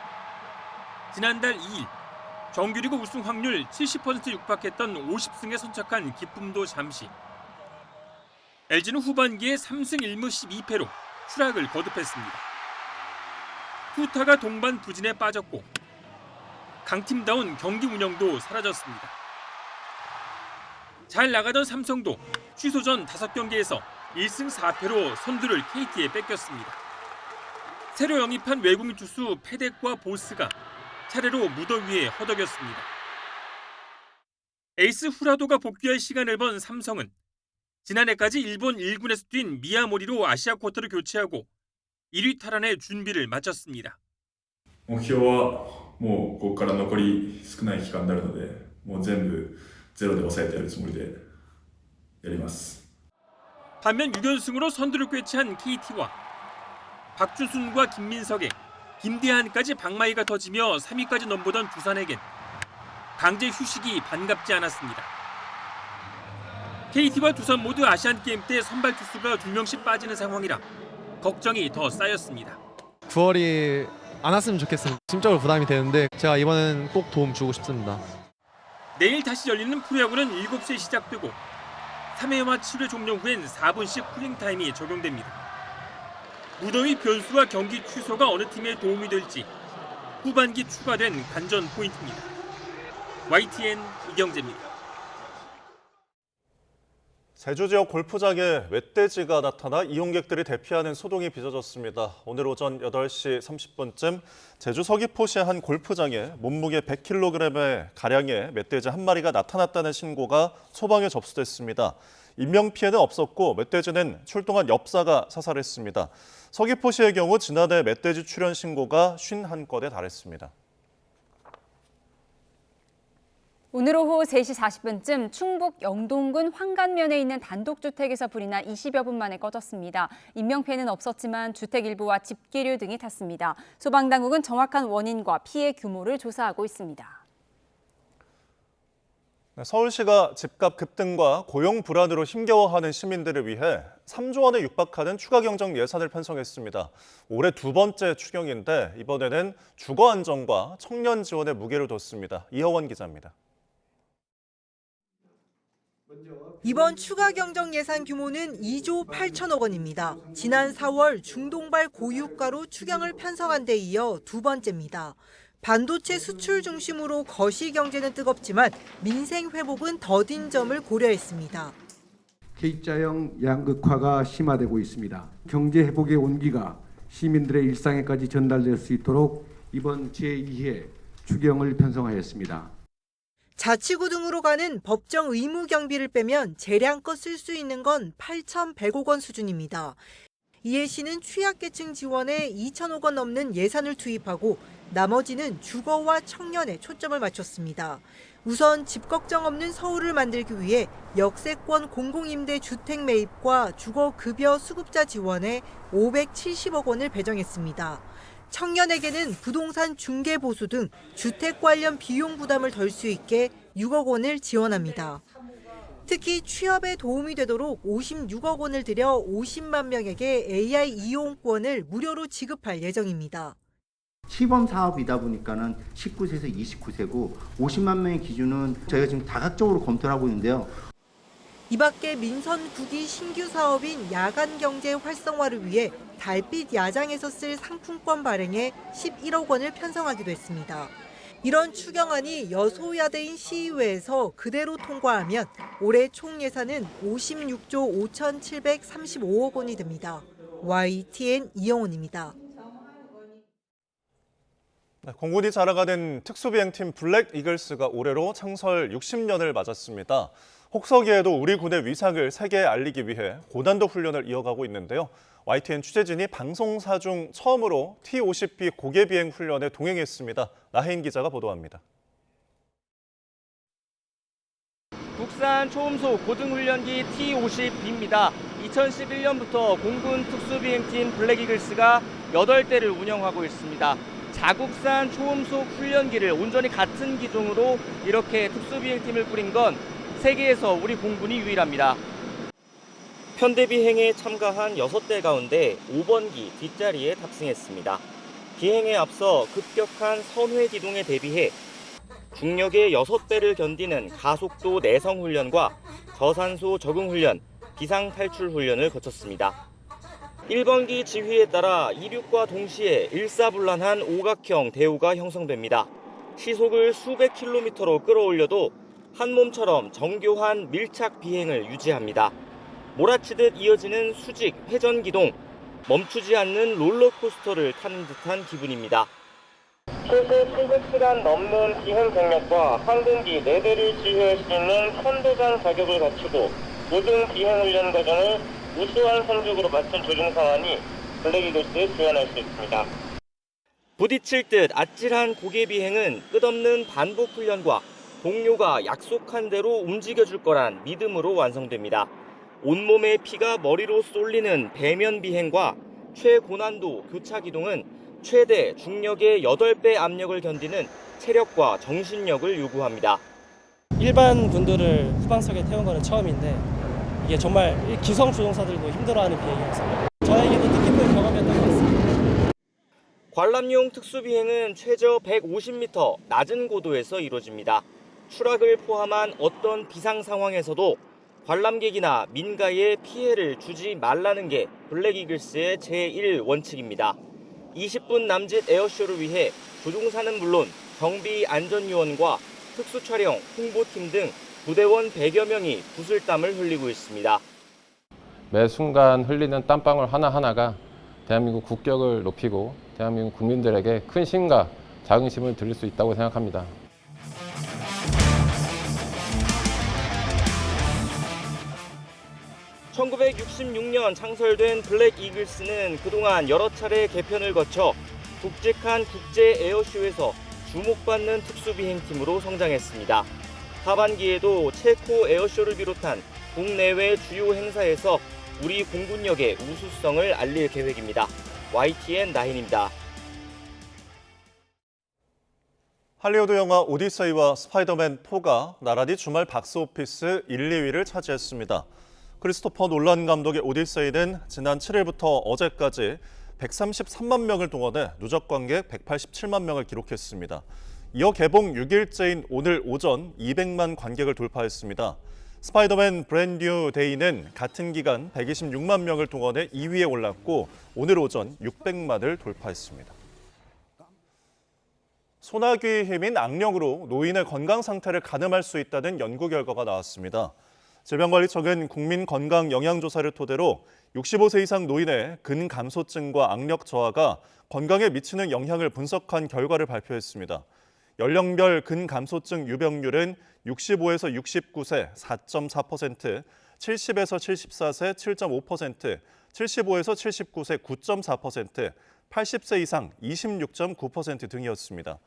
[SPEAKER 11] 지난달 2일 정규리그 우승 확률 70% 육박했던 50승에 선착한 기쁨도 잠시. LG는 후반기에 3승 1무 12패로 추락을 거듭했습니다. 투타가 동반 부진에 빠졌고 강팀다운 경기 운영도 사라졌습니다. 잘 나가던 삼성도 취소 전 5경기에서 1승 4패로 선두를 KT에 뺏겼습니다. 새로 영입한 외국인 투수 페덱과 보스가 차례로 무더위에 허덕였습니다. 에이스 후라도가 복귀할 시간을 번 삼성은 지난해까지 일본 1군에서 뛴 미야모리로 아시아 쿼터를 교체하고 1위 탈환의 준비를 마쳤습니다.
[SPEAKER 12] 目標はもうここから残り少ない期間になるので、もう全部ゼロで抑えてやるつもりでやります。
[SPEAKER 11] 반면 6연승으로 선두를 꿰찬 KT와 박주순과 김민석에 김대한까지 방망이가 터지며 3위까지 넘보던 두산에겐 강제 휴식이 반갑지 않았습니다. KT와 두산 모두 아시안게임 때 선발 투수가 2명씩 빠지는 상황이라 걱정이 더 쌓였습니다.
[SPEAKER 13] 9월이 안 왔으면 좋겠습니다. 심적으로 부담이 되는데 제가 이번엔 꼭 도움 주고 싶습니다.
[SPEAKER 11] 내일 다시 열리는 프로야구는 7시에 시작되고 3회와 7회 종료 후엔 4분씩 쿨링타임이 적용됩니다. 무더위 변수와 경기 취소가 어느 팀에 도움이 될지 후반기 추가된 관전 포인트입니다. YTN 이경재입니다.
[SPEAKER 2] 제주 지역 골프장에 멧돼지가 나타나 이용객들이 대피하는 소동이 빚어졌습니다. 오늘 오전 8시 30분쯤 제주 서귀포시의 한 골프장에 몸무게 100kg의 가량의 멧돼지 한 마리가 나타났다는 신고가 소방에 접수됐습니다. 인명피해는 없었고 멧돼지는 출동한 엽사가 사살했습니다. 서귀포시의 경우 지난해 멧돼지 출현 신고가 51건에 달했습니다.
[SPEAKER 1] 오늘 오후 3시 40분쯤 충북 영동군 황간면에 있는 단독주택에서 불이 나 20여 분 만에 꺼졌습니다. 인명피해는 없었지만 주택 일부와 집기류 등이 탔습니다. 소방당국은 정확한 원인과 피해 규모를 조사하고 있습니다.
[SPEAKER 2] 서울시가 집값 급등과 고용 불안으로 힘겨워하는 시민들을 위해 3조 원에 육박하는 추가 경정 예산을 편성했습니다. 올해 2번째 추경인데 이번에는 주거 안정과 청년 지원에 무게를 뒀습니다. 이혜원 기자입니다.
[SPEAKER 15] 이번 추가 경정 예산 규모는 2조 8천억 원입니다. 지난 4월 중동발 고유가로 추경을 편성한 데 이어 2번째입니다. 반도체 수출 중심으로 거시 경제는 뜨겁지만 민생 회복은 더딘 점을 고려했습니다.
[SPEAKER 25] K자형 양극화가 심화되고 있습니다. 경제 회복의 온기가 시민들의 일상에까지 전달될 수 있도록 이번 제2회 추경을 편성하였습니다.
[SPEAKER 15] 자치구 등으로 가는 법정 의무 경비를 빼면 재량껏 쓸 수 있는 건 8,100억 원 수준입니다. 이해 시는 취약계층 지원에 2천억 원 넘는 예산을 투입하고 나머지는 주거와 청년에 초점을 맞췄습니다. 우선 집 걱정 없는 서울을 만들기 위해 역세권 공공임대 주택 매입과 주거급여 수급자 지원에 570억 원을 배정했습니다. 청년에게는 부동산 중개 보수 등 주택 관련 비용 부담을 덜 수 있게 6억 원을 지원합니다. 특히 취업에 도움이 되도록 56억 원을 들여 50만 명에게 AI 이용권을 무료로 지급할 예정입니다.
[SPEAKER 16] 시범 사업이다 보니까는 19세에서 29세고 50만 명의 기준은 저희가 지금 다각적으로 검토를 하고 있는데요.
[SPEAKER 15] 이 밖에 민선 9기 신규 사업인 야간 경제 활성화를 위해 달빛 야장에서 쓸 상품권 발행에 11억 원을 편성하기도 했습니다. 이런 추경안이 여소야대인 시의회에서 그대로 통과하면 올해 총 예산은 56조 5,735억 원이 됩니다. YTN 이영훈입니다.
[SPEAKER 2] 공군이 자랑하는 특수비행팀 블랙 이글스가 올해로 창설 60년을 맞았습니다. 혹서기에도 우리 군의 위상을 세계에 알리기 위해 고난도 훈련을 이어가고 있는데요. YTN 취재진이 방송사 중 처음으로 T-50B 고개비행 훈련에 동행했습니다. 나혜인 기자가 보도합니다.
[SPEAKER 17] 국산 초음속 고등훈련기 T-50B입니다. 2011년부터 공군 특수비행팀 블랙 이글스가 8대를 운영하고 있습니다. 자국산 초음속 훈련기를 온전히 같은 기종으로 이렇게 특수비행팀을 꾸린 건 세계에서 우리 공군이 유일합니다. 편대비행에 참가한 6대 가운데 5번기 뒷자리에 탑승했습니다. 비행에 앞서 급격한 선회 기동에 대비해 중력의 6배를 견디는 가속도 내성 훈련과 저산소 적응 훈련, 비상 탈출 훈련을 거쳤습니다. 1번기 지휘에 따라 이륙과 동시에 일사불란한 오각형 대우가 형성됩니다. 시속을 수백 킬로미터로 끌어올려도 한 몸처럼 정교한 밀착 비행을 유지합니다. 몰아치듯 이어지는 수직 회전 기동, 멈추지 않는 롤러코스터를 타는 듯한 기분입니다. 최소 700시간 넘는 비행 경력과 항공기 4대를 지휘할 수 있는 선대장 자격을 갖추고 모든 비행 훈련 과정을 우수한 성적으로 마친 조종사관이 블랙 이글스에 지원할 수 있습니다. 부딪힐 듯 아찔한 고개 비행은 끝없는 반복 훈련과 동료가 약속한 대로 움직여줄 거란 믿음으로 완성됩니다. 온몸의 피가 머리로 쏠리는 배면 비행과 최고난도 교차 기동은 최대 중력의 8배 압력을 견디는 체력과 정신력을 요구합니다.
[SPEAKER 18] 일반 분들을 후방석에 태운 거는 처음인데 이게 정말 기성 조종사들도 힘들어하는 비행이어서 저에게도 뜻깊은 경험이었던 것 같습니다.
[SPEAKER 17] 관람용 특수비행은 최저 150m 낮은 고도에서 이루어집니다. 추락을 포함한 어떤 비상 상황에서도 관람객이나 민가에 피해를 주지 말라는 게 블랙 이글스의 제1원칙입니다. 20분 남짓 에어쇼를 위해 조종사는 물론 경비 안전요원과 특수촬영, 홍보팀 등 부대원 100여 명이 구슬땀을 흘리고 있습니다.
[SPEAKER 19] 매 순간 흘리는 땀방울 하나하나가 대한민국 국격을 높이고 대한민국 국민들에게 큰 신과 자긍심을 드릴 수 있다고 생각합니다.
[SPEAKER 17] (1966년) 창설된 블랙 이글스는 그동안 여러 차례 개편을 거쳐 굵직한 국제 에어쇼에서 주목받는 특수비행팀으로 성장했습니다. 하반기에도 체코 에어쇼를 비롯한 국내외 주요 행사에서 우리 공군력의 우수성을 알릴 계획입니다. YTN 나힌입니다.
[SPEAKER 2] 할리우드 영화 오디세이와 스파이더맨 4가 나란히 주말 박스오피스 1, 2위를 차지했습니다. 크리스토퍼 놀란 감독의 오디세이는 지난 7일부터 어제까지 133만 명을 동원해 누적 관객 187만 명을 기록했습니다. 이어 개봉 6일째인 오늘 오전 200만 관객을 돌파했습니다. 스파이더맨 브랜드 뉴 데이는 같은 기간 126만 명을 동원해 2위에 올랐고 오늘 오전 600만을 돌파했습니다. 소나기의 힘인 악령으로 노인의 건강 상태를 가늠할 수 있다는 연구 결과가 나왔습니다. 질병관리청은 국민건강영양조사를 토대로 65세 이상 노인의 근감소증과 악력 저하가 건강에 미치는 영향을 분석한 결과를 발표했습니다. 연령별 근감소증 유병률은 65에서 69세 4.4%, 70에서 74세 7.5%, 75에서 79세 9.4%, 80세 이상 26.9% 등이었습니다.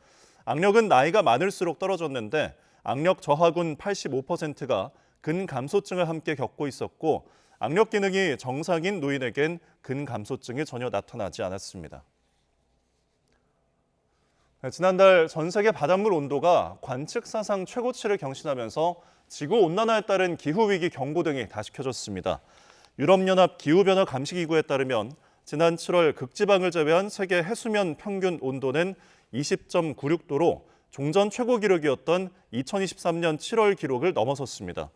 [SPEAKER 2] 악력은 나이가 많을수록 떨어졌는데 악력 저하군 85%가 근감소증을 함께 겪고 있었고 악력 기능이 정상인 노인에겐 근감소증이 전혀 나타나지 않았습니다. 지난달 전 세계 바닷물 온도가 관측 사상 최고치를 경신하면서 지구온난화에 따른 기후위기 경고 등이 다시 켜졌습니다. 유럽연합 기후변화 감시기구에 따르면 지난 7월 극지방을 제외한 세계 해수면 평균 온도는 20.96도로 종전 최고 기록이었던 2023년 7월 기록을 넘어섰습니다.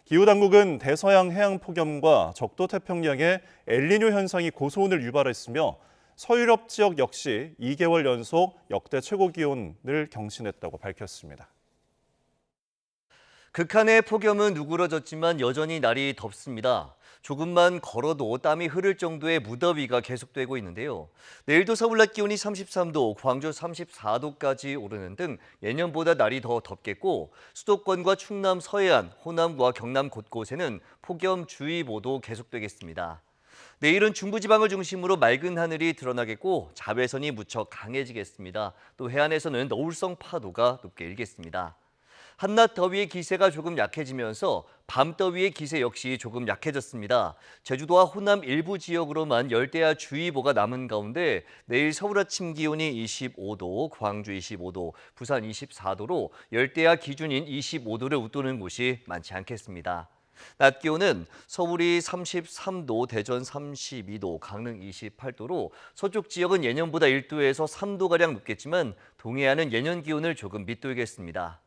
[SPEAKER 2] 기후당국은 대서양 해양 폭염과 적도 태평양의 엘니뇨 현상이 고수온을 유발했으며 서유럽 지역 역시 2개월 연속 역대 최고 기온을 경신했다고 밝혔습니다.
[SPEAKER 20] 극한의 폭염은 누그러졌지만 여전히 날이 덥습니다. 조금만 걸어도 땀이 흐를 정도의 무더위가 계속되고 있는데요. 내일도 서울 낮 기온이 33도, 광주 34도까지 오르는 등 예년보다 날이 더 덥겠고 수도권과 충남 서해안, 호남과 경남 곳곳에는 폭염주의보도 계속되겠습니다. 내일은 중부지방을 중심으로 맑은 하늘이 드러나겠고 자외선이 무척 강해지겠습니다. 또 해안에서는 너울성 파도가 높게 일겠습니다. 한낮 더위의 기세가 조금 약해지면서 밤 더위의 기세 역시 조금 약해졌습니다. 제주도와 호남 일부 지역으로만 열대야 주의보가 남은 가운데 내일 서울 아침 기온이 25도, 광주 25도, 부산 24도로 열대야 기준인 25도를 웃도는 곳이 많지 않겠습니다. 낮 기온은 서울이 33도, 대전 32도, 강릉 28도로 서쪽 지역은 예년보다 1도에서 3도가량 높겠지만 동해안은 예년 기온을 조금 밑돌겠습니다.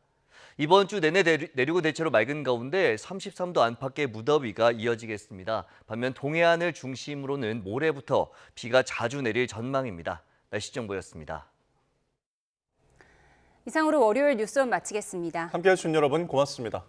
[SPEAKER 20] 이번 주 내내 내리고 대체로 맑은 가운데 33도 안팎의 무더위가 이어지겠습니다. 반면 동해안을 중심으로는 모레부터 비가 자주 내릴 전망입니다. 날씨 정보였습니다.
[SPEAKER 1] 이상으로 월요일 뉴스원 마치겠습니다.
[SPEAKER 2] 함께해 주신 여러분 고맙습니다.